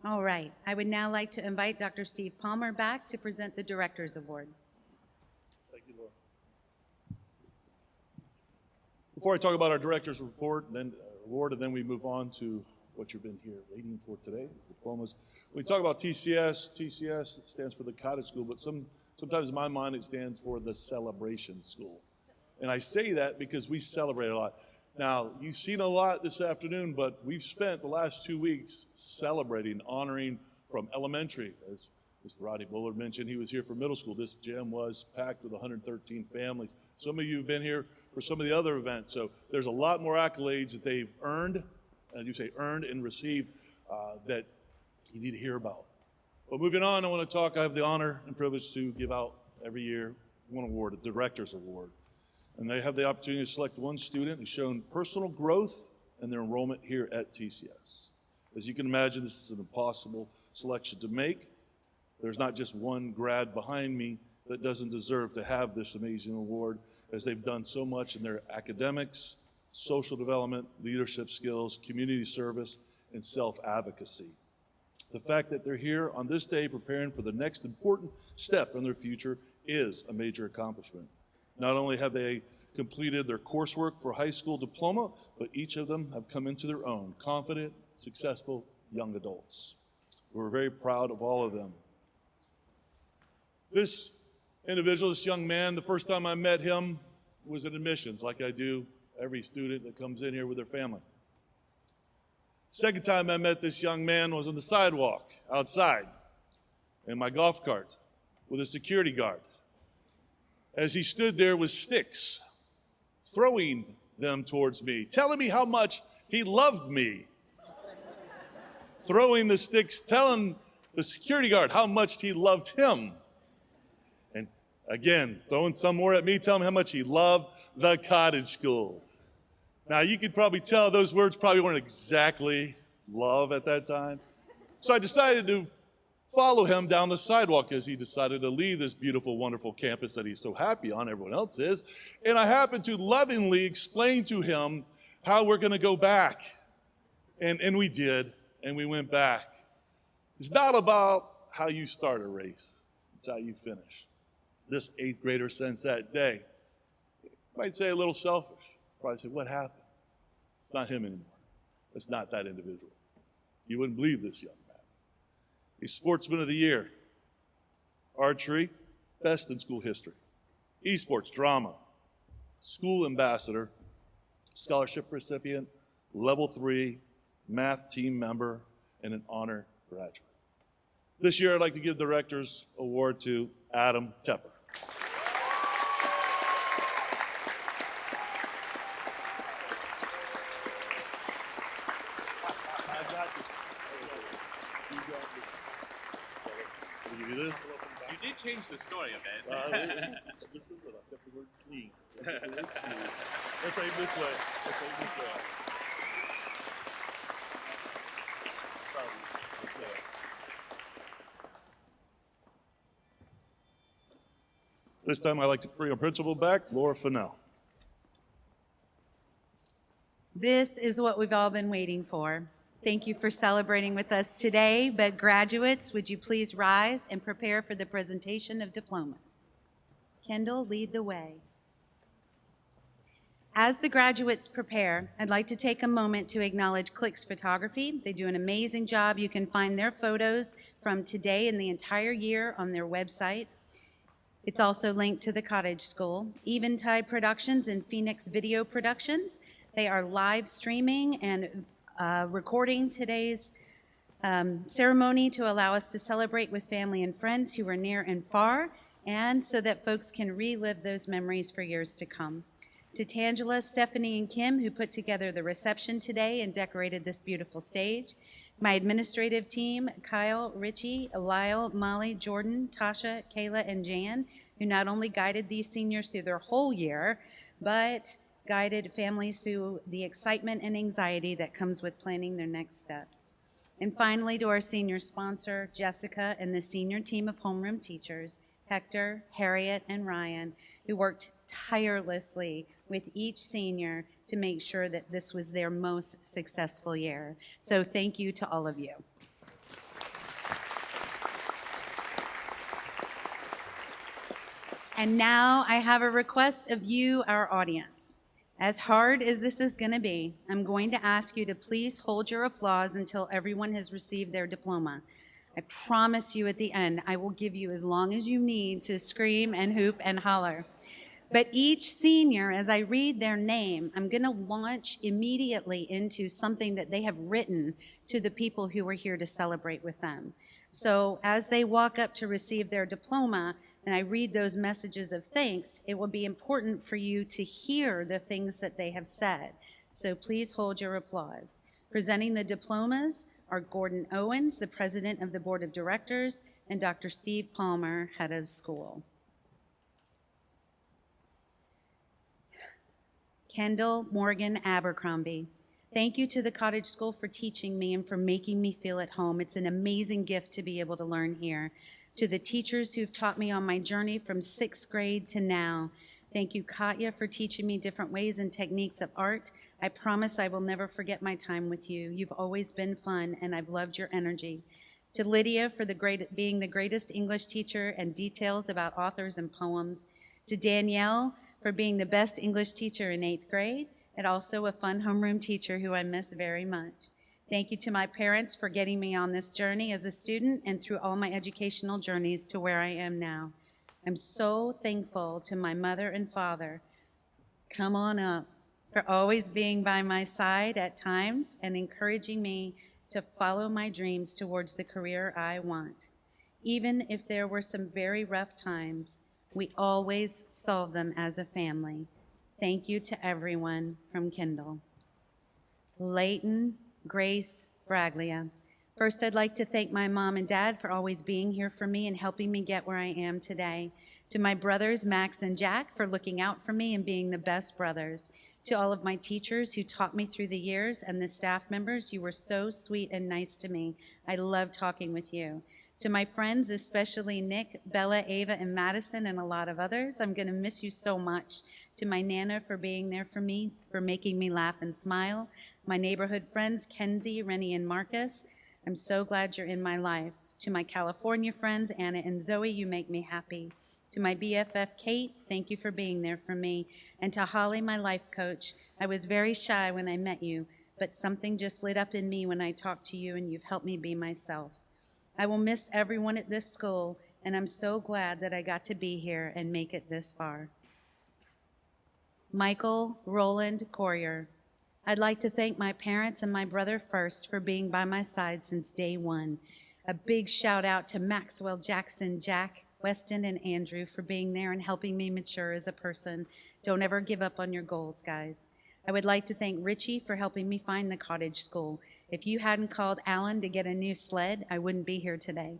All right, I would now like to invite Dr. Steve Palmer back to present the Director's Award. Thank you, Laura. Before I talk about our Director's Award, and then we move on to what you've been here waiting for today, diplomas. When we talk about TCS stands for the Cottage School, but sometimes in my mind it stands for the Celebration School. And I say that because we celebrate a lot. Now, you've seen a lot this afternoon, but we've spent the last 2 weeks celebrating, honoring from elementary, as As Roddy Bullard mentioned, he was here for middle school. This gym was packed with 113 families. Some of you have been here for some of the other events, so there's a lot more accolades that they've earned, and you say earned and received, that you need to hear about. But moving on, I have the honor and privilege to give out every year one award, a Director's Award. And they have the opportunity to select one student who's shown personal growth in their enrollment here at TCS. As you can imagine, this is an impossible selection to make. There's not just one grad behind me that doesn't deserve to have this amazing award, as they've done so much in their academics, social development, leadership skills, community service, and self-advocacy. The fact that they're here on this day preparing for the next important step in their future is a major accomplishment. Not only have they completed their coursework for high school diploma, but each of them have come into their own, confident, successful young adults. We're very proud of all of them. This individual, this young man, the first time I met him was at admissions, like I do every student that comes in here with their family. Second time I met this young man was on the sidewalk outside in my golf cart with a security guard, as he stood there with sticks, throwing them towards me, telling me how much he loved me. Throwing the sticks, telling the security guard how much he loved him. And again, throwing some more at me, telling me how much he loved the Cottage School. Now, you could probably tell those words probably weren't exactly love at that time. So I decided to follow him down the sidewalk as he decided to leave this beautiful, wonderful campus that he's so happy on, everyone else is. And I happened to lovingly explain to him how we're going to go back. And we did, and we went back. It's not about how you start a race. It's how you finish. This 8th grader since that day might say a little selfish. Probably say, what happened? It's not him anymore. It's not that individual. You wouldn't believe this young man. He's Sportsman of the Year. Archery, best in school history. Esports, drama. School ambassador. Scholarship recipient. Level 3, math team member, and an honor graduate. This year, I'd like to give the Director's Award to Adam Tepper. You did change the story a bit. Just a little. I kept the words clean. Let's aim this way. This time I'd like to bring our principal back, Laura Fennell. This is what we've all been waiting for. Thank you for celebrating with us today, but graduates, would you please rise and prepare for the presentation of diplomas? Kendall, lead the way. As the graduates prepare, I'd like to take a moment to acknowledge Clicks Photography. They do an amazing job. You can find their photos from today and the entire year on their website. It's also linked to the Cottage School. Eventide Productions and Phoenix Video Productions. They are live streaming and recording today's ceremony to allow us to celebrate with family and friends who are near and far, and so that folks can relive those memories for years to come. To Tangela, Stephanie, and Kim, who put together the reception today and decorated this beautiful stage. My administrative team, Kyle, Richie, Lyle, Molly, Jordan, Tasha, Kayla, and Jan, who not only guided these seniors through their whole year, but guided families through the excitement and anxiety that comes with planning their next steps. And finally, to our senior sponsor, Jessica, and the senior team of homeroom teachers, Hector, Harriet, and Ryan, who worked tirelessly with each senior to make sure that this was their most successful year. So thank you to all of you. And now I have a request of you, our audience. As hard as this is going to be, I'm going to ask you to please hold your applause until everyone has received their diploma. I promise you at the end, I will give you as long as you need to scream and hoop and holler. But each senior, as I read their name, I'm going to launch immediately into something that they have written to the people who are here to celebrate with them. So as they walk up to receive their diploma, and I read those messages of thanks, it will be important for you to hear the things that they have said. So please hold your applause. Presenting the diplomas are Gordon Owens, the president of the board of directors, and Dr. Steve Palmer, head of school. Kendall Morgan Abercrombie. Thank you to the Cottage School for teaching me and for making me feel at home. It's an amazing gift to be able to learn here. To the teachers who've taught me on my journey from 6th grade to now, thank you, Katya, for teaching me different ways and techniques of art. I promise I will never forget my time with you. You've always been fun, and I've loved your energy. To Lydia for being the greatest English teacher and details about authors and poems. To Danielle for being the best English teacher in 8th grade, and also a fun homeroom teacher who I miss very much. Thank you to my parents for getting me on this journey as a student and through all my educational journeys to where I am now. I'm so thankful to my mother and father, come on up, for always being by my side at times and encouraging me to follow my dreams towards the career I want. Even if there were some very rough times, we always solved them as a family. Thank you to everyone from Kendall. Leighton Grace Braglia. First, I'd like to thank my mom and dad for always being here for me and helping me get where I am today. To my brothers, Max and Jack, for looking out for me and being the best brothers. To all of my teachers who taught me through the years and the staff members, you were so sweet and nice to me. I love talking with you. To my friends, especially Nick, Bella, Ava, and Madison, and a lot of others, I'm going to miss you so much. To my Nana for being there for me, for making me laugh and smile. My neighborhood friends, Kenzie, Rennie, and Marcus, I'm so glad you're in my life. To my California friends, Anna and Zoe, you make me happy. To my BFF, Kate, thank you for being there for me. And to Holly, my life coach, I was very shy when I met you, but something just lit up in me when I talked to you, and you've helped me be myself. I will miss everyone at this school, and I'm so glad that I got to be here and make it this far. Michael Roland Courier. I'd like to thank my parents and my brother first for being by my side since day one. A big shout out to Maxwell, Jackson, Jack, Weston, and Andrew for being there and helping me mature as a person. Don't ever give up on your goals, guys. I would like to thank Richie for helping me find the Cottage School. If you hadn't called Alan to get a new sled, I wouldn't be here today.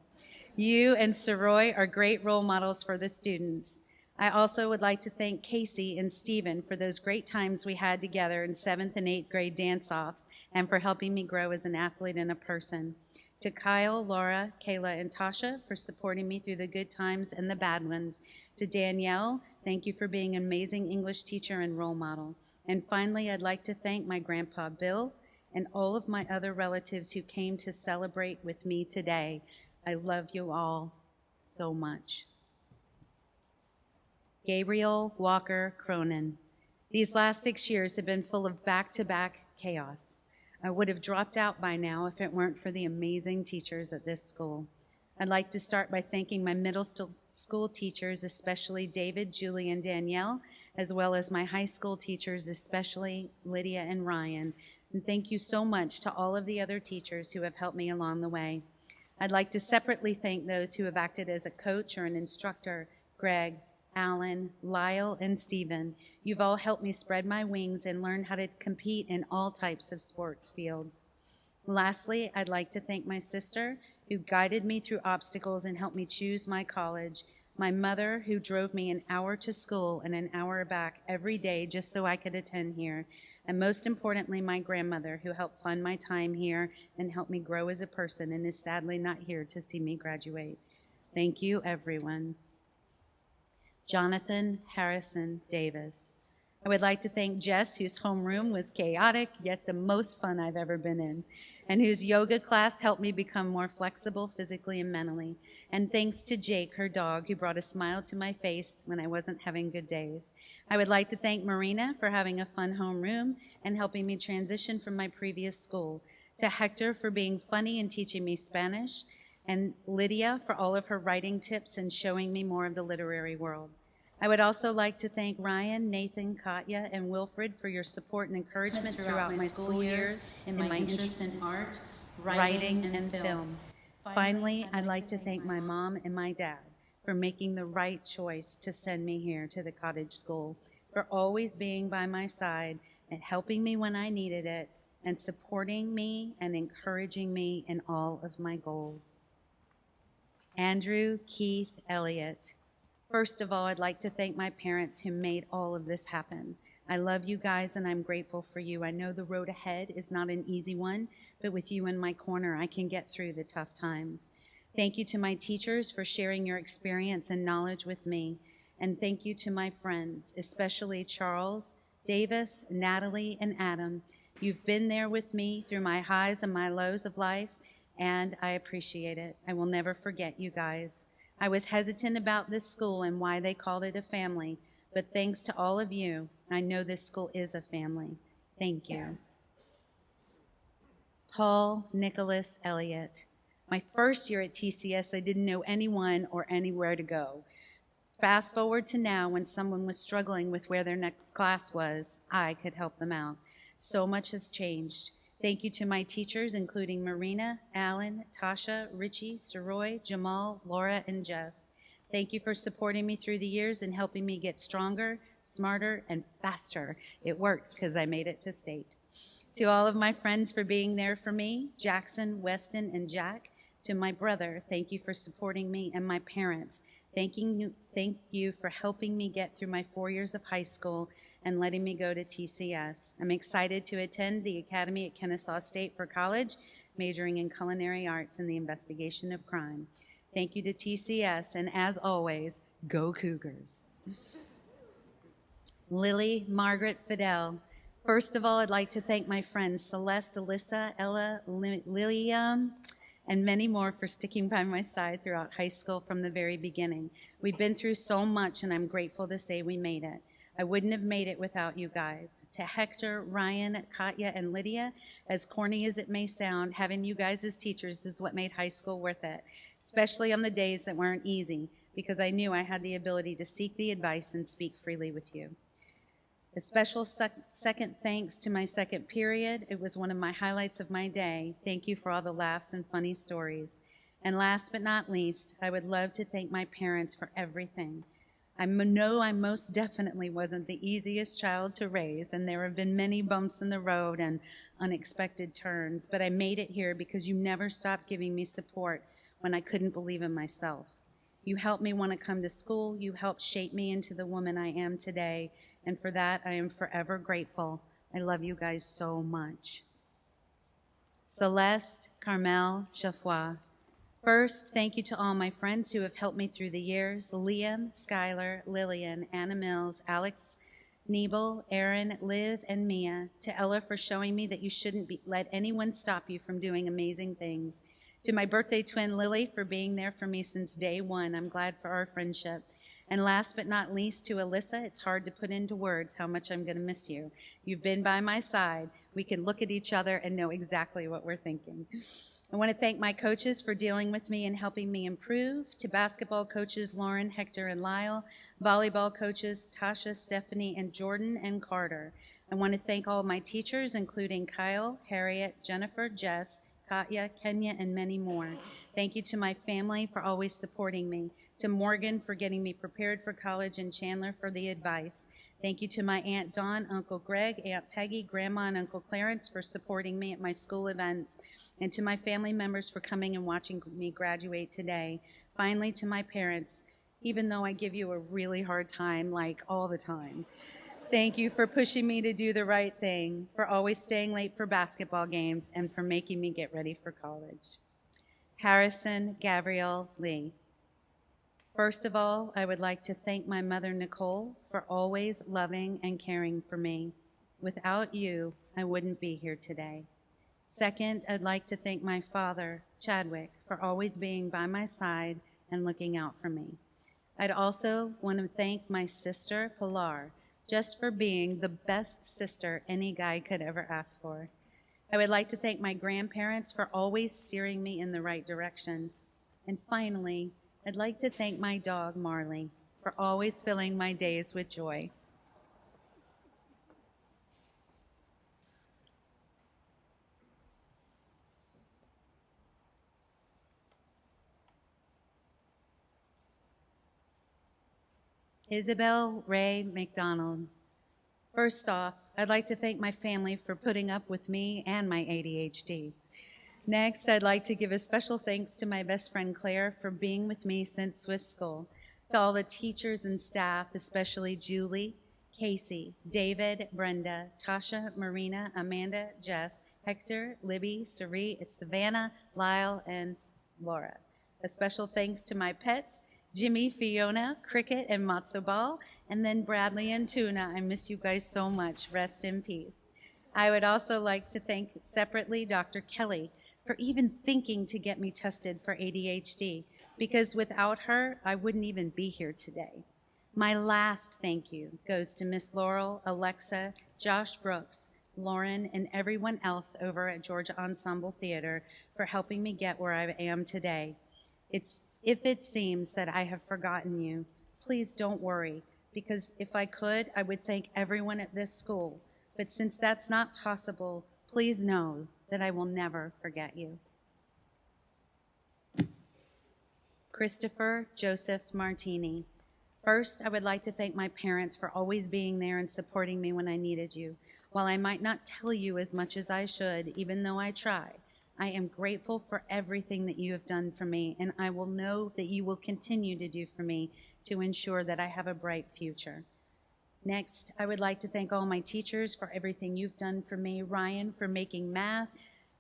You and Saroy are great role models for the students. I also would like to thank Casey and Stephen for those great times we had together in 7th and 8th grade dance-offs and for helping me grow as an athlete and a person. To Kyle, Laura, Kayla, and Tasha for supporting me through the good times and the bad ones. To Danielle, thank you for being an amazing English teacher and role model. And finally, I'd like to thank my grandpa Bill and all of my other relatives who came to celebrate with me today. I love you all so much. Gabriel Walker Cronin. These last 6 years have been full of back-to-back chaos. I would have dropped out by now if it weren't for the amazing teachers at this school. I'd like to start by thanking my middle school teachers, especially David, Julie, and Danielle, as well as my high school teachers, especially Lydia and Ryan. And thank you so much to all of the other teachers who have helped me along the way. I'd like to separately thank those who have acted as a coach or an instructor, Greg, Alan, Lyle, and Stephen. You've all helped me spread my wings and learn how to compete in all types of sports fields. Lastly, I'd like to thank my sister, who guided me through obstacles and helped me choose my college, my mother, who drove me an hour to school and an hour back every day just so I could attend here, and most importantly, my grandmother, who helped fund my time here and helped me grow as a person and is sadly not here to see me graduate. Thank you, everyone. Jonathan Harrison Davis. I would like to thank Jess, whose homeroom was chaotic, yet the most fun I've ever been in, and whose yoga class helped me become more flexible physically and mentally. And thanks to Jake, her dog, who brought a smile to my face when I wasn't having good days. I would like to thank Marina for having a fun homeroom and helping me transition from my previous school, to Hector for being funny and teaching me Spanish, and Lydia for all of her writing tips and showing me more of the literary world. I would also like to thank Ryan, Nathan, Katya, and Wilfred for your support and encouragement throughout my school years in my interest in art, writing, and film. Finally, I'd like to thank my mom and my dad for making the right choice to send me here to the Cottage School, for always being by my side and helping me when I needed it, and supporting me and encouraging me in all of my goals. Andrew Keith Elliott. First of all, I'd like to thank my parents who made all of this happen. I love you guys and I'm grateful for you. I know the road ahead is not an easy one, but with you in my corner, I can get through the tough times. Thank you to my teachers for sharing your experience and knowledge with me. And thank you to my friends, especially Charles, Davis, Natalie, and Adam. You've been there with me through my highs and my lows of life, and I appreciate it. I will never forget you guys. I was hesitant about this school and why they called it a family, but thanks to all of you, I know this school is a family. Thank you. Paul Nicholas Elliott. My first year at TCS, I didn't know anyone or anywhere to go. Fast forward to now, when someone was struggling with where their next class was, I could help them out. So much has changed. Thank you to my teachers, including Marina, Alan, Tasha, Richie, Saroy, Jamal, Laura, and Jess. Thank you for supporting me through the years and helping me get stronger, smarter, and faster. It worked because I made it to state. To all of my friends for being there for me, Jackson, Weston, and Jack. To my brother, thank you for supporting me, and my parents. Thank you for helping me get through my 4 years of high school and letting me go to TCS. I'm excited to attend the Academy at Kennesaw State for college, majoring in culinary arts and the investigation of crime. Thank you to TCS, and as always, go Cougars. Lily Margaret Fidel. First of all, I'd like to thank my friends Celeste, Alyssa, Ella, Lilium, and many more for sticking by my side throughout high school from the very beginning. We've been through so much, and I'm grateful to say we made it. I wouldn't have made it without you guys. To Hector, Ryan, Katya, and Lydia, as corny as it may sound, having you guys as teachers is what made high school worth it, especially on the days that weren't easy, because I knew I had the ability to seek the advice and speak freely with you. A special second thanks to my second period. It was one of my highlights of my day. Thank you for all the laughs and funny stories. And last but not least, I would love to thank my parents for everything. I know I most definitely wasn't the easiest child to raise, and there have been many bumps in the road and unexpected turns, but I made it here because you never stopped giving me support when I couldn't believe in myself. You helped me want to come to school. You helped shape me into the woman I am today, and for that, I am forever grateful. I love you guys so much. Celeste Carmel Chaffois. First, thank you to all my friends who have helped me through the years: Liam, Skylar, Lillian, Anna Mills, Alex, Nebel, Aaron, Liv, and Mia. To Ella for showing me that you shouldn't let anyone stop you from doing amazing things. To my birthday twin, Lily, for being there for me since day one. I'm glad for our friendship. And last but not least, to Alyssa, it's hard to put into words how much I'm going to miss you. You've been by my side. We can look at each other and know exactly what we're thinking. I want to thank my coaches for dealing with me and helping me improve. To basketball coaches Lauren, Hector, and Lyle. Volleyball coaches Tasha, Stephanie, and Jordan, and Carter. I want to thank all my teachers, including Kyle, Harriet, Jennifer, Jess, Katya, Kenya, and many more. Thank you to my family for always supporting me. To Morgan for getting me prepared for college, and Chandler for the advice. Thank you to my Aunt Dawn, Uncle Greg, Aunt Peggy, Grandma, and Uncle Clarence for supporting me at my school events. And to my family members for coming and watching me graduate today. Finally, to my parents, even though I give you a really hard time, like all the time. Thank you for pushing me to do the right thing, for always staying late for basketball games, and for making me get ready for college. Harrison Gabrielle Lee. First of all, I would like to thank my mother, Nicole, for always loving and caring for me. Without you, I wouldn't be here today. Second, I'd like to thank my father, Chadwick, for always being by my side and looking out for me. I'd also want to thank my sister, Pilar, just for being the best sister any guy could ever ask for. I would like to thank my grandparents for always steering me in the right direction. And finally, I'd like to thank my dog, Marley, for always filling my days with joy. Isabel Ray McDonald. First off, I'd like to thank my family for putting up with me and my ADHD. Next, I'd like to give a special thanks to my best friend Claire for being with me since Swift School, to all the teachers and staff, especially Julie, Casey, David, Brenda, Tasha, Marina, Amanda, Jess, Hector, Libby, Sari, Savannah, Lyle, and Laura. A special thanks to my pets, Jimmy, Fiona, Cricket, and Matzo Ball, and then Bradley and Tuna. I miss you guys so much. Rest in peace. I would also like to thank separately Dr. Kelly for even thinking to get me tested for ADHD, because without her, I wouldn't even be here today. My last thank you goes to Miss Laurel, Alexa, Josh Brooks, Lauren, and everyone else over at Georgia Ensemble Theater for helping me get where I am today. If it seems that I have forgotten you, please don't worry, because if I could, I would thank everyone at this school. But since that's not possible, please know that I will never forget you. Christopher Joseph Martini. First, I would like to thank my parents for always being there and supporting me when I needed you. While I might not tell you as much as I should, even though I try, I am grateful for everything that you have done for me, and I will know that you will continue to do for me to ensure that I have a bright future. Next, I would like to thank all my teachers for everything you've done for me. Ryan for making math,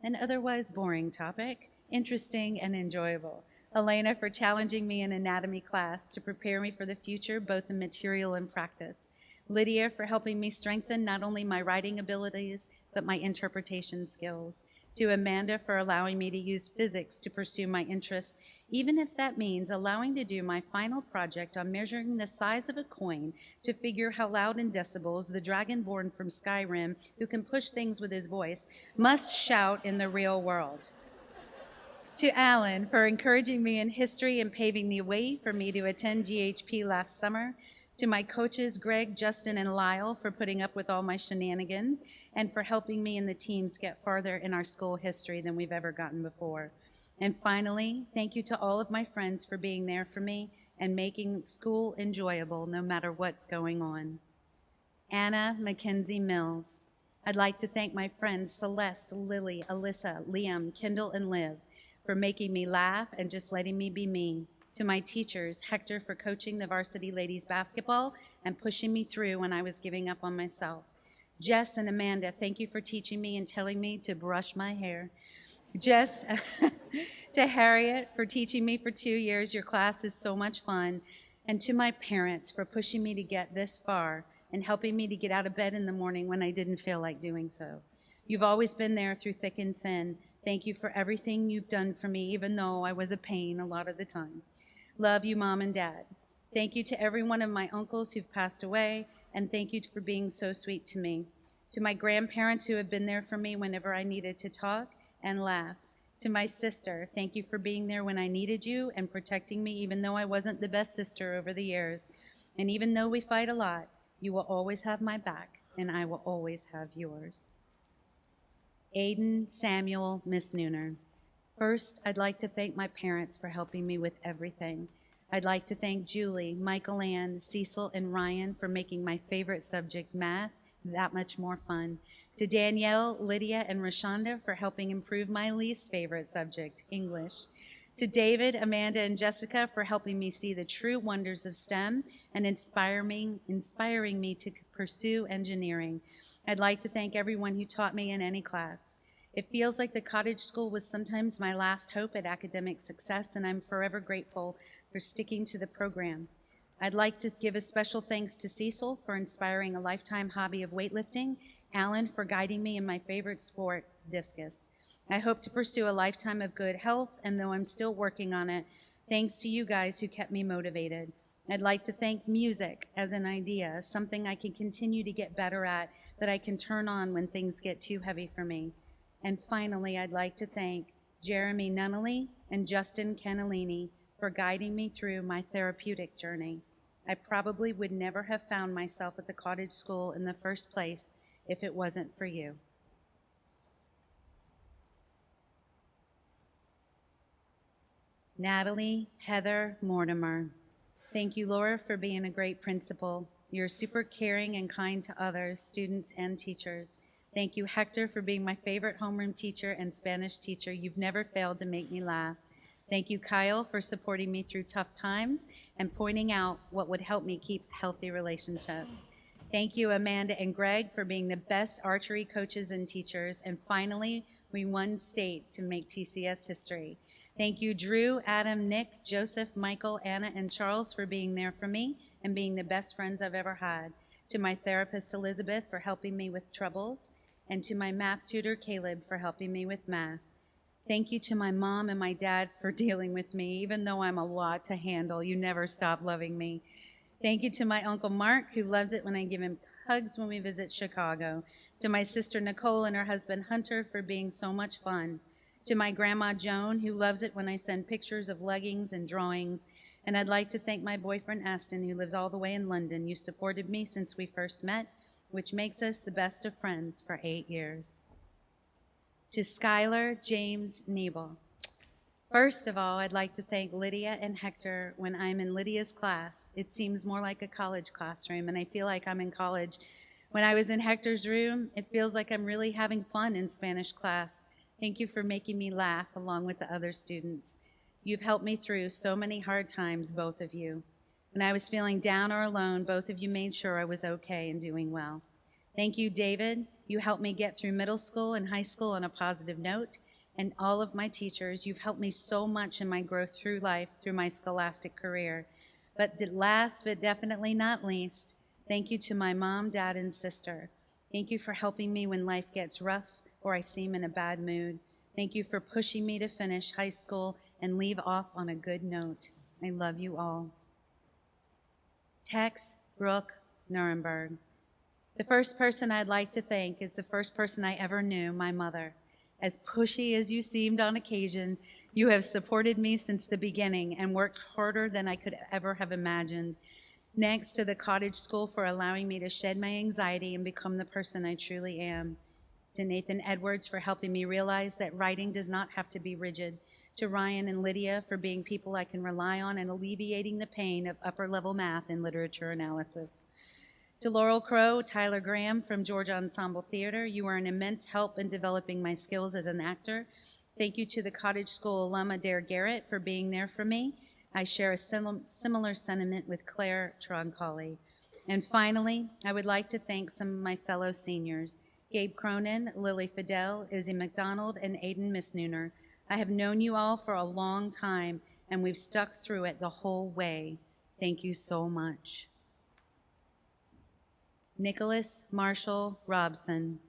an otherwise boring topic, interesting and enjoyable. Elena for challenging me in anatomy class to prepare me for the future, both in material and practice. Lydia for helping me strengthen not only my writing abilities, but my interpretation skills. To Amanda for allowing me to use physics to pursue my interests, even if that means allowing to do my final project on measuring the size of a coin to figure how loud in decibels the dragonborn from Skyrim, who can push things with his voice, must shout in the real world. To Alan for encouraging me in history and paving the way for me to attend GHP last summer. To my coaches, Greg, Justin, and Lyle, for putting up with all my shenanigans and for helping me and the teams get farther in our school history than we've ever gotten before. And finally, thank you to all of my friends for being there for me and making school enjoyable no matter what's going on. Anna Mackenzie Mills. I'd like to thank my friends Celeste, Lily, Alyssa, Liam, Kendall, and Liv for making me laugh and just letting me be me. To my teachers, Hector for coaching the varsity ladies basketball and pushing me through when I was giving up on myself. Jess and Amanda, thank you for teaching me and telling me to brush my hair. Jess, to Harriet for teaching me for 2 years, your class is so much fun. And to my parents for pushing me to get this far and helping me to get out of bed in the morning when I didn't feel like doing so. You've always been there through thick and thin. Thank you for everything you've done for me, even though I was a pain a lot of the time. Love you, Mom and Dad. Thank you to every one of my uncles who've passed away, and thank you for being so sweet to me. To my grandparents who have been there for me whenever I needed to talk and laugh. To my sister, thank you for being there when I needed you and protecting me even though I wasn't the best sister over the years. And even though we fight a lot, you will always have my back, and I will always have yours. Aiden Samuel Miss Nooner. First, I'd like to thank my parents for helping me with everything. I'd like to thank Julie, Michael Ann, Cecil, and Ryan for making my favorite subject, math, that much more fun. To Danielle, Lydia, and Rashonda for helping improve my least favorite subject, English. To David, Amanda, and Jessica for helping me see the true wonders of STEM and inspiring me to pursue engineering. I'd like to thank everyone who taught me in any class. It feels like the Cottage School was sometimes my last hope at academic success, and I'm forever grateful for sticking to the program. I'd like to give a special thanks to Cecil for inspiring a lifetime hobby of weightlifting, Alan for guiding me in my favorite sport, discus. I hope to pursue a lifetime of good health, and though I'm still working on it, thanks to you guys who kept me motivated. I'd like to thank music as an idea, something I can continue to get better at, that I can turn on when things get too heavy for me. And finally, I'd like to thank Jeremy Nunnally and Justin Cannellini for guiding me through my therapeutic journey. I probably would never have found myself at the Cottage School in the first place if it wasn't for you. Natalie Heather Mortimer. Thank you, Laura, for being a great principal. You're super caring and kind to others, students and teachers. Thank you, Hector, for being my favorite homeroom teacher and Spanish teacher. You've never failed to make me laugh. Thank you, Kyle, for supporting me through tough times and pointing out what would help me keep healthy relationships. Thank you, Amanda and Greg, for being the best archery coaches and teachers. And finally, we won state to make TCS history. Thank you, Drew, Adam, Nick, Joseph, Michael, Anna, and Charles for being there for me and being the best friends I've ever had. To my therapist, Elizabeth, for helping me with troubles, and to my math tutor, Caleb, for helping me with math. Thank you to my mom and my dad for dealing with me. Even though I'm a lot to handle, you never stop loving me. Thank you to my Uncle Mark, who loves it when I give him hugs when we visit Chicago. To my sister Nicole and her husband Hunter for being so much fun. To my Grandma Joan, who loves it when I send pictures of leggings and drawings. And I'd like to thank my boyfriend Aston, who lives all the way in London. You supported me since we first met, which makes us the best of friends for 8 years. To Skylar James Nebel. First of all, I'd like to thank Lydia and Hector. When I'm in Lydia's class, it seems more like a college classroom, and I feel like I'm in college. When I was in Hector's room, it feels like I'm really having fun in Spanish class. Thank you for making me laugh along with the other students. You've helped me through so many hard times, both of you. When I was feeling down or alone, both of you made sure I was okay and doing well. Thank you, David. You helped me get through middle school and high school on a positive note. And all of my teachers, you've helped me so much in my growth through life, through my scholastic career. But last but definitely not least, thank you to my mom, dad, and sister. Thank you for helping me when life gets rough or I seem in a bad mood. Thank you for pushing me to finish high school and leave off on a good note. I love you all. Tex Brooke Nuremberg. The first person I'd like to thank is the first person I ever knew, my mother. As pushy as you seemed on occasion, you have supported me since the beginning and worked harder than I could ever have imagined. Next to the Cottage School for allowing me to shed my anxiety and become the person I truly am. To Nathan Edwards for helping me realize that writing does not have to be rigid. To Ryan and Lydia for being people I can rely on and alleviating the pain of upper-level math and literature analysis. To Laurel Crow, Tyler Graham from Georgia Ensemble Theater, you were an immense help in developing my skills as an actor. Thank you to the Cottage School alum Adair Garrett for being there for me. I share a similar sentiment with Claire Troncalli. And finally, I would like to thank some of my fellow seniors, Gabe Cronin, Lily Fidel, Izzy McDonald, and Aiden Missnooner. I have known you all for a long time, and we've stuck through it the whole way. Thank you so much. Nicholas Marshall Robson.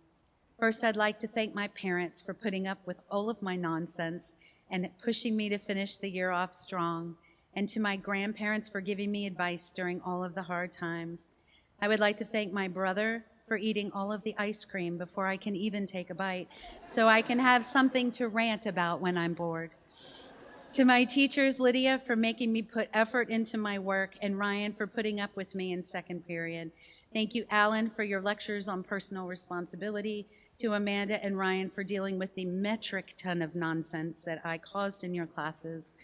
First, I'd like to thank my parents for putting up with all of my nonsense and pushing me to finish the year off strong, and to my grandparents for giving me advice during all of the hard times. I would like to thank my brother for eating all of the ice cream before I can even take a bite, so I can have something to rant about when I'm bored. To my teachers, Lydia for making me put effort into my work, and Ryan for putting up with me in second period. Thank you, Alan, for your lectures on personal responsibility. To Amanda and Ryan for dealing with the metric ton of nonsense that I caused in your classes.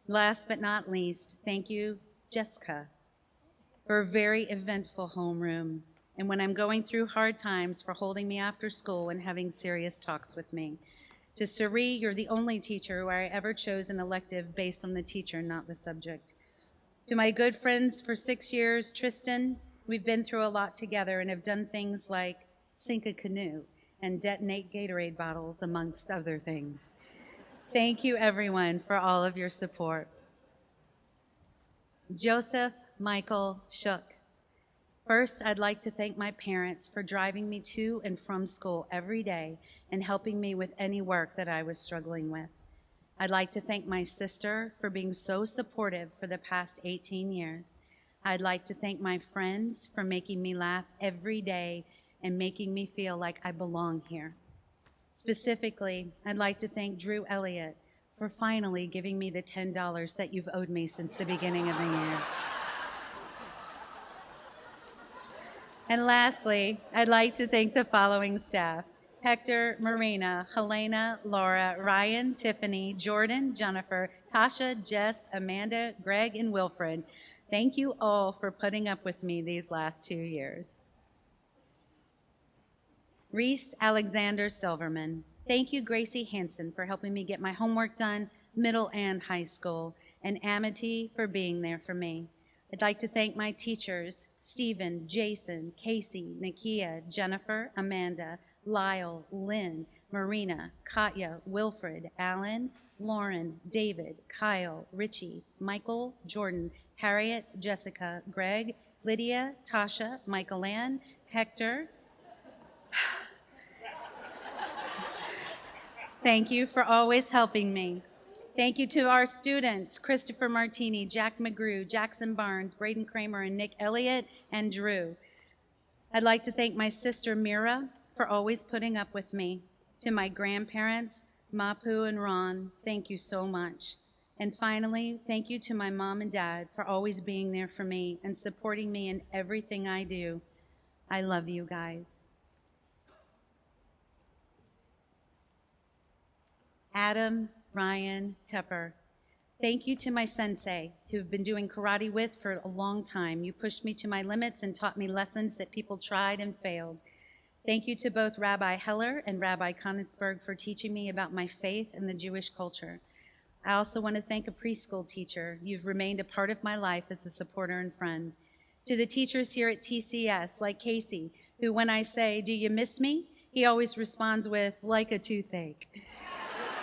Last but not least, thank you, Jessica, for a very eventful homeroom. And when I'm going through hard times, for holding me after school and having serious talks with me. To Sari, you're the only teacher where I ever chose an elective based on the teacher, not the subject. To my good friends for 6 years, Tristan, we've been through a lot together and have done things like sink a canoe and detonate Gatorade bottles, amongst other things. Thank you, everyone, for all of your support. Joseph Michael Shook. First, I'd like to thank my parents for driving me to and from school every day and helping me with any work that I was struggling with. I'd like to thank my sister for being so supportive for the past 18 years. I'd like to thank my friends for making me laugh every day and making me feel like I belong here. Specifically, I'd like to thank Drew Elliott for finally giving me the $10 that you've owed me since the beginning of the year. And lastly, I'd like to thank the following staff: Hector, Marina, Helena, Laura, Ryan, Tiffany, Jordan, Jennifer, Tasha, Jess, Amanda, Greg, and Wilfred. Thank you all for putting up with me these last 2 years. Reese Alexander Silverman. Thank you, Gracie Hansen, for helping me get my homework done, middle and high school, and Amity for being there for me. I'd like to thank my teachers, Stephen, Jason, Casey, Nakia, Jennifer, Amanda, Lyle, Lynn, Marina, Katya, Wilfred, Alan, Lauren, David, Kyle, Richie, Michael, Jordan, Harriet, Jessica, Greg, Lydia, Tasha, Michael Ann, Hector. Thank you for always helping me. Thank you to our students, Christopher Martini, Jack McGrew, Jackson Barnes, Braden Kramer, and Nick Elliott, and Drew. I'd like to thank my sister Mira for always putting up with me. To my grandparents, Mapu and Ron, thank you so much. And finally, thank you to my mom and dad for always being there for me and supporting me in everything I do. I love you guys. Adam Ryan Tepper. Thank you to my sensei, who've been doing karate with for a long time. You pushed me to my limits and taught me lessons that people tried and failed. Thank you to both Rabbi Heller and Rabbi Konigsberg for teaching me about my faith and the Jewish culture. I also want to thank a preschool teacher. You've remained a part of my life as a supporter and friend. To the teachers here at TCS, like Casey, who when I say, "Do you miss me?" he always responds with, "Like a toothache."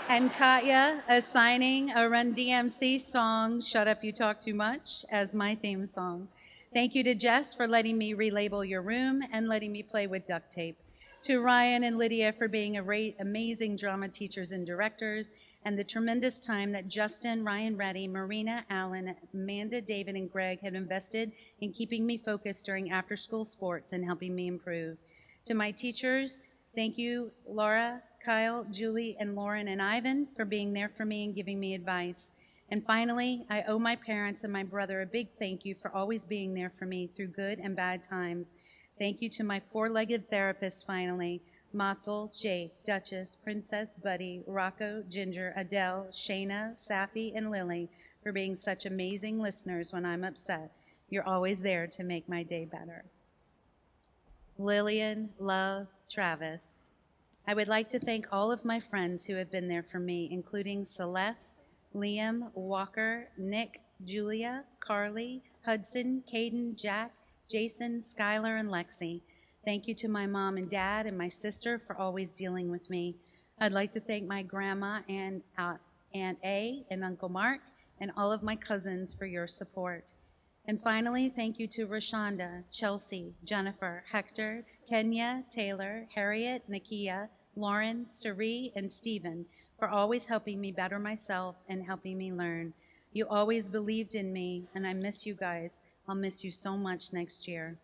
And Katya assigning a Run DMC song, "Shut Up, You Talk Too Much," as my theme song. Thank you to Jess for letting me relabel your room and letting me play with duct tape. To Ryan and Lydia for being amazing drama teachers and directors, and the tremendous time that Justin, Ryan Reddy, Marina, Allen, Amanda, David, and Greg have invested in keeping me focused during after-school sports and helping me improve. To my teachers, thank you, Laura, Kyle, Julie, and Lauren, and Ivan for being there for me and giving me advice. And finally, I owe my parents and my brother a big thank you for always being there for me through good and bad times. Thank you to my four-legged therapists, finally, Matzel, Jake, Duchess, Princess, Buddy, Rocco, Ginger, Adele, Shayna, Safi, and Lily for being such amazing listeners when I'm upset. You're always there to make my day better. Lillian, Love, Travis. I would like to thank all of my friends who have been there for me, including Celeste, Liam, Walker, Nick, Julia, Carly, Hudson, Caden, Jack, Jason, Skylar, and Lexi. Thank you to my mom and dad and my sister for always dealing with me. I'd like to thank my grandma and Aunt A and Uncle Mark and all of my cousins for your support. And finally, thank you to Rashonda, Chelsea, Jennifer, Hector, Kenya, Taylor, Harriet, Nakia, Lauren, Sari, and Stephen for always helping me better myself and helping me learn. You always believed in me, and I miss you guys. I'll miss you so much next year.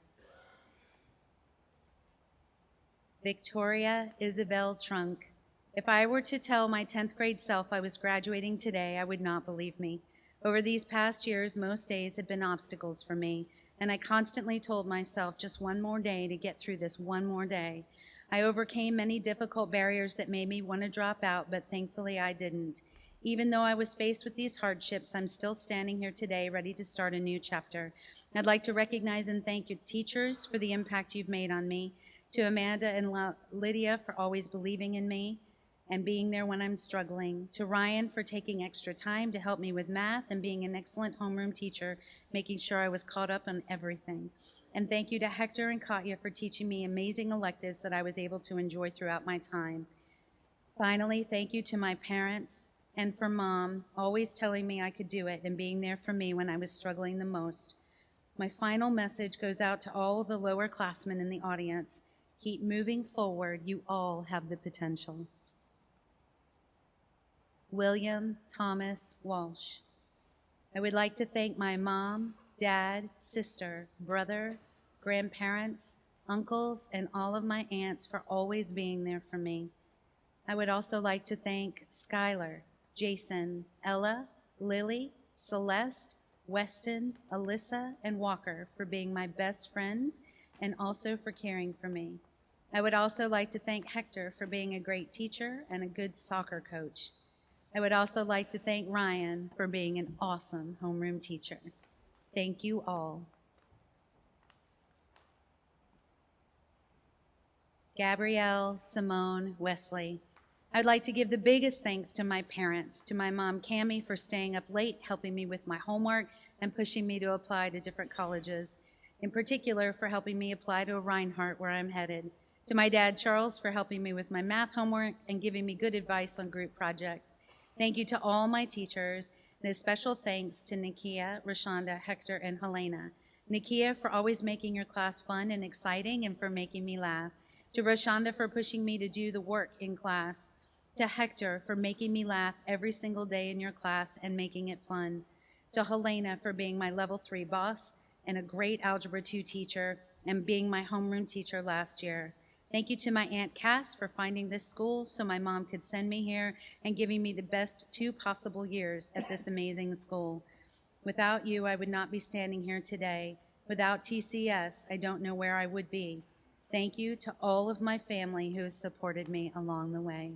Victoria Isabel Trunk. If I were to tell my 10th grade self I was graduating today, I would not believe me. Over these past years, most days had been obstacles for me, and I constantly told myself just one more day to get through this one more day. I overcame many difficult barriers that made me want to drop out, but thankfully I didn't. Even though I was faced with these hardships, I'm still standing here today ready to start a new chapter. I'd like to recognize and thank your teachers for the impact you've made on me, to Amanda and Lydia for always believing in me and being there when I'm struggling, to Ryan for taking extra time to help me with math and being an excellent homeroom teacher, making sure I was caught up on everything. And thank you to Hector and Katya for teaching me amazing electives that I was able to enjoy throughout my time. Finally, thank you to my parents and for Mom, always telling me I could do it and being there for me when I was struggling the most. My final message goes out to all of the lower classmen in the audience. Keep moving forward. You all have the potential. William Thomas Walsh. I would like to thank my mom, dad, sister, brother, grandparents, uncles, and all of my aunts for always being there for me. I would also like to thank Skylar, Jason, Ella, Lily, Celeste, Weston, Alyssa, and Walker for being my best friends and also for caring for me. I would also like to thank Hector for being a great teacher and a good soccer coach. I would also like to thank Ryan for being an awesome homeroom teacher. Thank you all. Gabrielle, Simone, Wesley. I'd like to give the biggest thanks to my parents, to my mom, Cammie, for staying up late, helping me with my homework, and pushing me to apply to different colleges. In particular, for helping me apply to Reinhardt, where I'm headed. To my dad, Charles, for helping me with my math homework and giving me good advice on group projects. Thank you to all my teachers, and a special thanks to Nakia, Rashonda, Hector, and Helena. Nakia, for always making your class fun and exciting and for making me laugh. To Rashonda, for pushing me to do the work in class. To Hector, for making me laugh every single day in your class and making it fun. To Helena, for being my level 3 boss and a great Algebra 2 teacher and being my homeroom teacher last year. Thank you to my Aunt Cass for finding this school so my mom could send me here and giving me the best 2 possible years at this amazing school. Without you, I would not be standing here today. Without TCS, I don't know where I would be. Thank you to all of my family who has supported me along the way.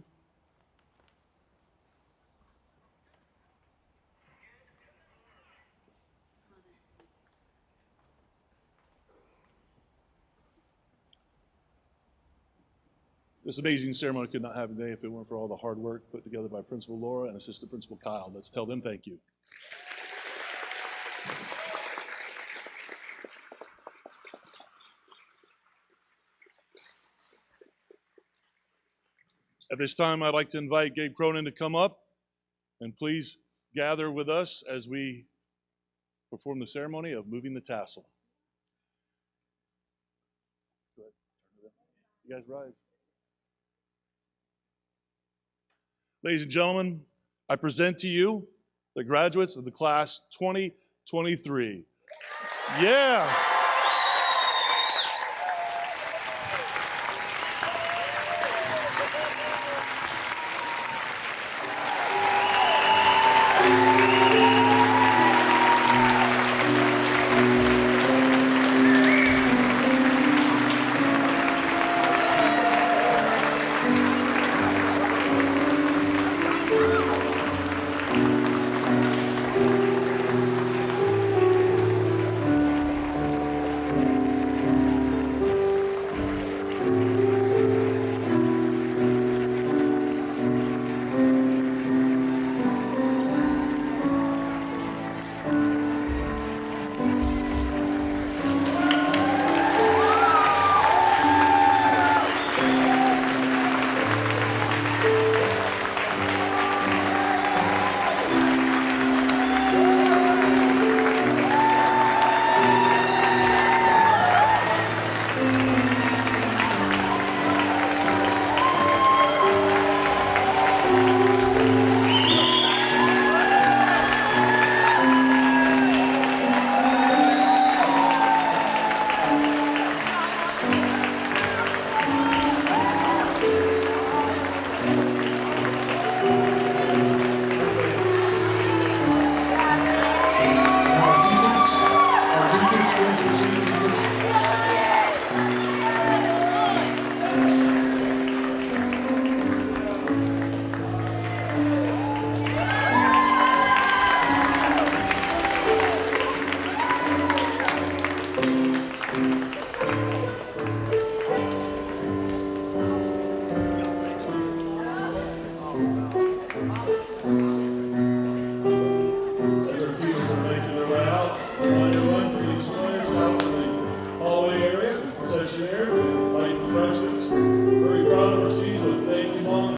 This amazing ceremony could not happen today if it weren't for all the hard work put together by Principal Laura and Assistant Principal Kyle. Let's tell them thank you. At this time, I'd like to invite Gabe Cronin to come up and please gather with us as we perform the ceremony of moving the tassel. Go ahead. You guys rise. Ladies and gentlemen, I present to you the graduates of the class 2023. Yeah.